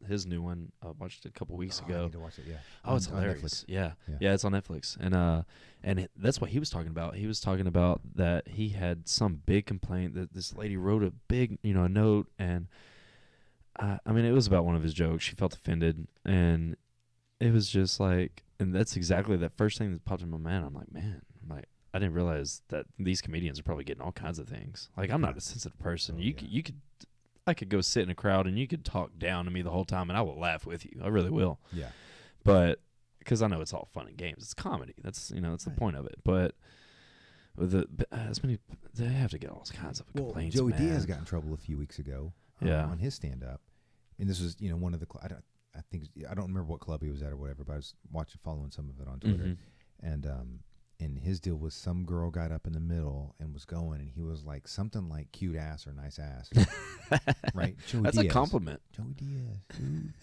his new one. I watched it a couple weeks ago. I need to watch it. Yeah. Oh, it's hilarious. Yeah, it's on Netflix, and that's what he was talking about. He was talking about that he had some big complaint that this lady wrote a big a note, and I mean it was about one of his jokes. She felt offended, and it was just like, and that's exactly that first thing that popped in my mind. I'm like, I didn't realize that these comedians are probably getting all kinds of things. Like, I'm not a sensitive person. I could go sit in a crowd and you could talk down to me the whole time and I will laugh with you. I really will. Yeah. But because I know it's all fun and games. It's comedy. That's that's the point of it. But with they have to get all kinds of complaints. Joey Diaz got in trouble a few weeks ago. On his stand up, and this was one of the I don't remember what club he was at or whatever, but I was following some of it on Twitter, and his deal was some girl got up in the middle and was going, and he was like something like cute ass or nice ass, right? That's a compliment. Joey Diaz, dude.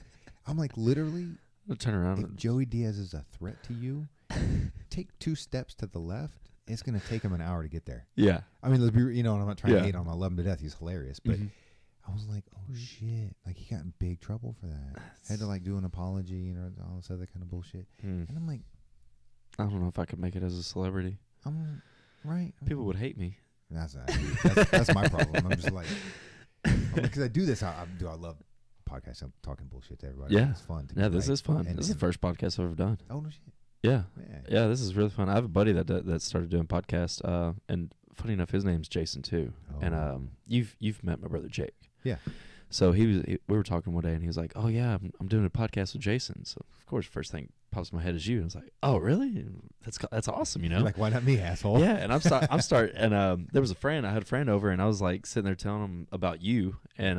I'm like, literally, I'll turn around. If Joey Diaz is a threat to you, take 2 steps to the left. It's gonna take him an hour to get there. Yeah. I mean, let's be, I'm not trying to hate on him. I love him to death. He's hilarious, but I was like, oh shit, like he got in big trouble for that. Had to like do an apology and all this other kind of bullshit. And I'm like, I don't know if I could make it as a celebrity. Right. People would hate me. That's my problem. I'm just like, because I do this. I love podcasts. I'm talking bullshit to everybody. Yeah, it's fun. This is fun. This is the first podcast I've ever done. Oh no shit. Yeah. This is really fun. I have a buddy that started doing podcasts. And funny enough, his name's Jason too. Oh. And you've met my brother Jake. Yeah. So we were talking one day, and he was like, "Oh yeah, I'm doing a podcast with Jason." So of course, first thing pops in my head is you. And I was like, "Oh really? That's awesome, You're like, why not me, asshole?" Yeah. And I'm start and there was a friend. I had a friend over, and I was like sitting there telling him about you, and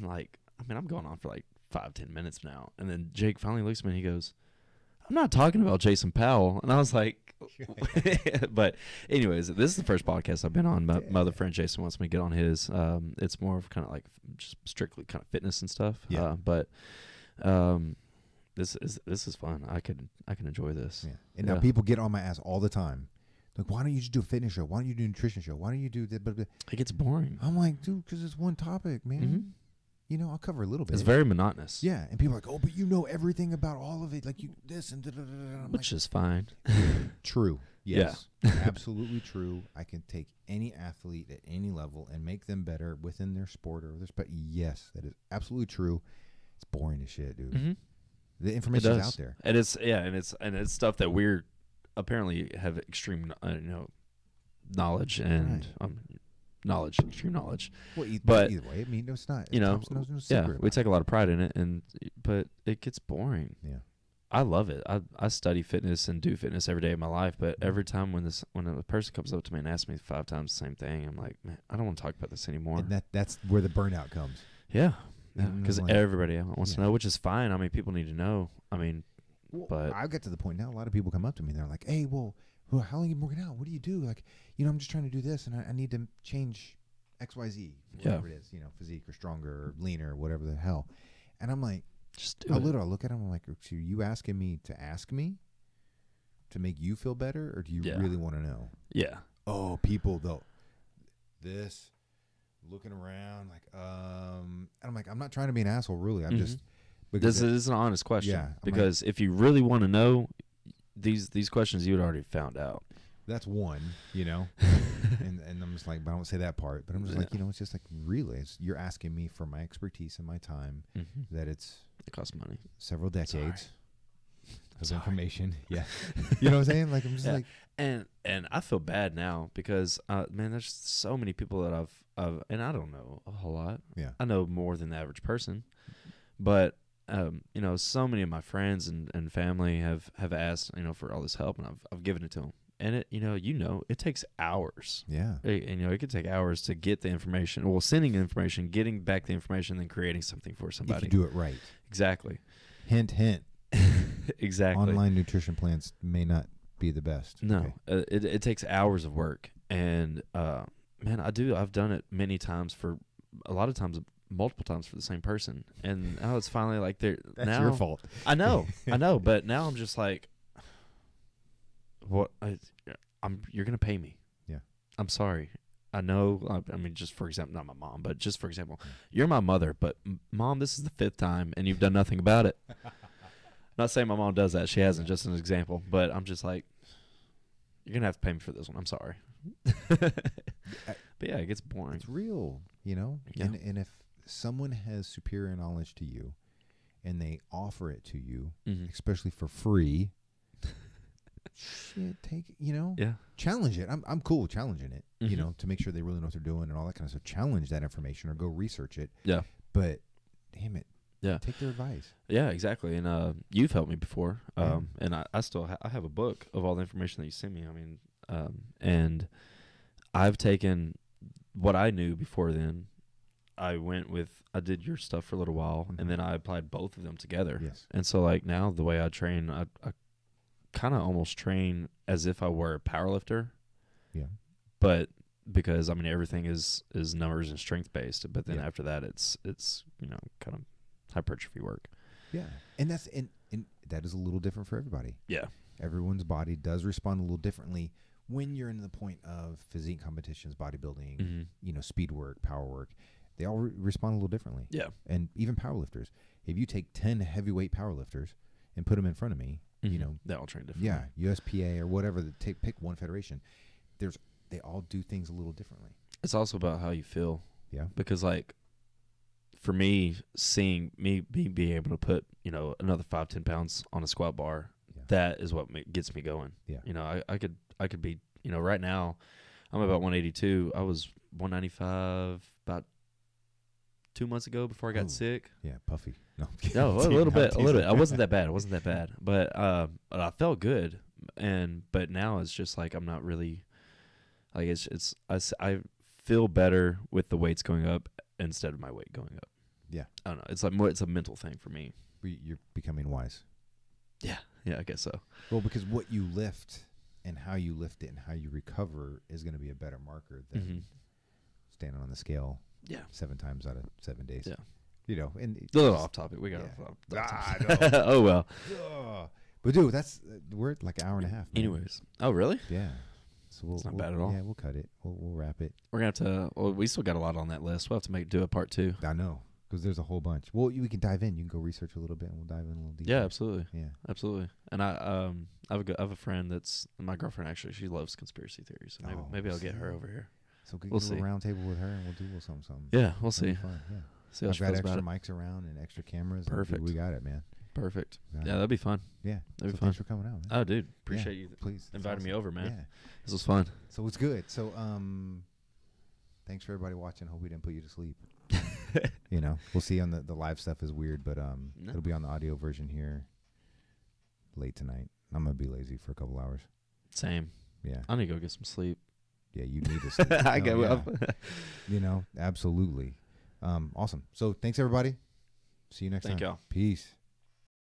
like, I mean, I'm going on for like 5-10 minutes now, and then Jake finally looks at me and he goes, "I'm not talking about Jason Powell," and I was like. But anyways, this is the first podcast I've been on. My other friend Jason wants me to get on his. It's more of kind of like just strictly kind of fitness and stuff. Yeah. But this is fun. I can enjoy this. Yeah. And now people get on my ass all the time. Like, why don't you just do a fitness show? Why don't you do a nutrition show? Why don't you do that? It gets boring. I'm like, dude, because it's one topic, man. I'll cover a little bit. It's very monotonous. Yeah, and people are like, oh, but you know everything about all of it, like you this and which is fine. True. Yes. Yeah. Absolutely true. I can take any athlete at any level and make them better within their sport or their sport. Yes, that is absolutely true. It's boring as shit, dude. The information is out there. And it's stuff that we're apparently have extreme knowledge and extreme knowledge. Well, but either way, I mean, it's not. No we take a lot of pride in it, but it gets boring. Yeah, I love it. I study fitness and do fitness every day of my life, but every time when a person comes up to me and asks me 5 times the same thing, I'm like, man, I don't want to talk about this anymore. And that's where the burnout comes. Yeah, because everybody wants to know, which is fine. I mean, people need to know. I mean, but I've got to the point now. A lot of people come up to me and they're like, "Hey, well, how long have you been working out? What do you do? Like, I'm just trying to do this, and I need to change XYZ, whatever it is, physique or stronger or leaner or whatever the hell." And I'm like, just do it. I look at him, I'm like, "Are you asking me to make you feel better, or do you really want to know?" Yeah. Oh, people though, this looking around like, and I'm like, I'm not trying to be an asshole, really. I'm just this is an honest question. Yeah, because if you really want to know these questions, you had already found out. That's one, and I'm just like, but I don't say that part. But I'm just like, it's just like, really, you're asking me for my expertise and my time. That it costs money. Several decades of information. Yeah, you know what I'm saying? Like, I'm just like, and I feel bad now because man, there's so many people that I've and I don't know a whole lot. Yeah, I know more than the average person, but. So many of my friends and family have asked, for all this help, and I've given it to them. And it takes hours. Yeah. It could take hours to get the information. Well, sending information, getting back the information, then creating something for somebody. If you do it right. Exactly. Hint, hint. Exactly. Online nutrition plans may not be the best. No, it takes hours of work, and man, I've done it many times multiple times for the same person, and now it's finally like That's now your fault. I know, but now I'm just like, what? You're gonna pay me. Yeah. I'm sorry. I know. I mean, just for example, not my mom, but just for example, you're my mother, but Mom, this is the 5th time, and you've done nothing about it. Not saying my mom does that; she hasn't. Just an example, but I'm just like, you're gonna have to pay me for this one. I'm sorry. But yeah, it gets boring. It's real, you know. Yeah. And if someone has superior knowledge to you, and they offer it to you, especially for free, shit, take it, you know. Yeah. Challenge it. I'm cool with challenging it, you know, to make sure they really know what they're doing and all that kind of stuff. Challenge that information or go research it. Yeah. But damn it. Yeah. Take their advice. Yeah, exactly. And you've helped me before. And I still I have a book of all the information that you sent me. I mean, and I've taken what I knew before then. I did your stuff for a little while, and then I applied both of them together. Yes. And so like now the way I train, I kind of almost train as if I were a powerlifter. Yeah. But because I mean everything is numbers and strength based, but then after that it's you know kind of hypertrophy work. Yeah. And that's and that is a little different for everybody. Yeah. Everyone's body does respond a little differently when you're in the point of physique competitions, bodybuilding, you know, speed work, power work. They all respond a little differently. Yeah. And even powerlifters. If you take 10 heavyweight powerlifters and put them in front of me, you know, they all train differently. Yeah, USPA or whatever. Pick one federation. They all do things a little differently. It's also about how you feel. Yeah. Because like, for me, seeing me be able to put another 5-10 pounds on a squat bar, that is what gets me going. Yeah. You know, I could be right now, I'm about 182. I was 195 about 2 months ago before I got sick. Yeah, puffy. No, a little bit. I wasn't that bad. But I felt good, but now it's just like I'm not really like I feel better with the weights going up instead of my weight going up. Yeah, I don't know. It's like it's a mental thing for me. You're becoming wise. Yeah, I guess so. Well, because what you lift and how you lift it and how you recover is going to be a better marker than standing on the scale. Yeah, 7 times out of 7 days. Yeah. You know, and a little off topic. We got off topic. Oh well. But dude, we're at like an hour and a half. Man. Anyways. Oh really? Yeah. So it's not bad at all. Yeah, we'll cut it. We'll wrap it. We're gonna have to. Well, we still got a lot on that list. We'll have to do a part 2. I know, because there's a whole bunch. Well, we can dive in. You can go research a little bit, and we'll dive in a little deeper. Yeah, absolutely. Yeah, absolutely. And I have a friend that's my girlfriend. Actually, she loves conspiracy theories. So maybe I'll get her over here. So we'll see. A round table with her, and we'll do something. Yeah, we'll see. Fun. Yeah. See how I've she got feels extra about mics around and extra cameras. Perfect. We got it, man. Perfect. Yeah, that'd be fun. Yeah. That'd be fun. Thanks for coming out, man. Oh, dude. Appreciate you inviting me over, man. Yeah. This was fun. So it's good. So thanks for everybody watching. Hope we didn't put you to sleep. You know, we'll see on the live stuff is weird, but it'll be on the audio version here late tonight. I'm going to be lazy for a couple hours. Same. Yeah. I need to go get some sleep. Yeah, you need to sleep. I get up. You know, absolutely. Awesome. So thanks, everybody. See you next time. Thank y'all. Peace.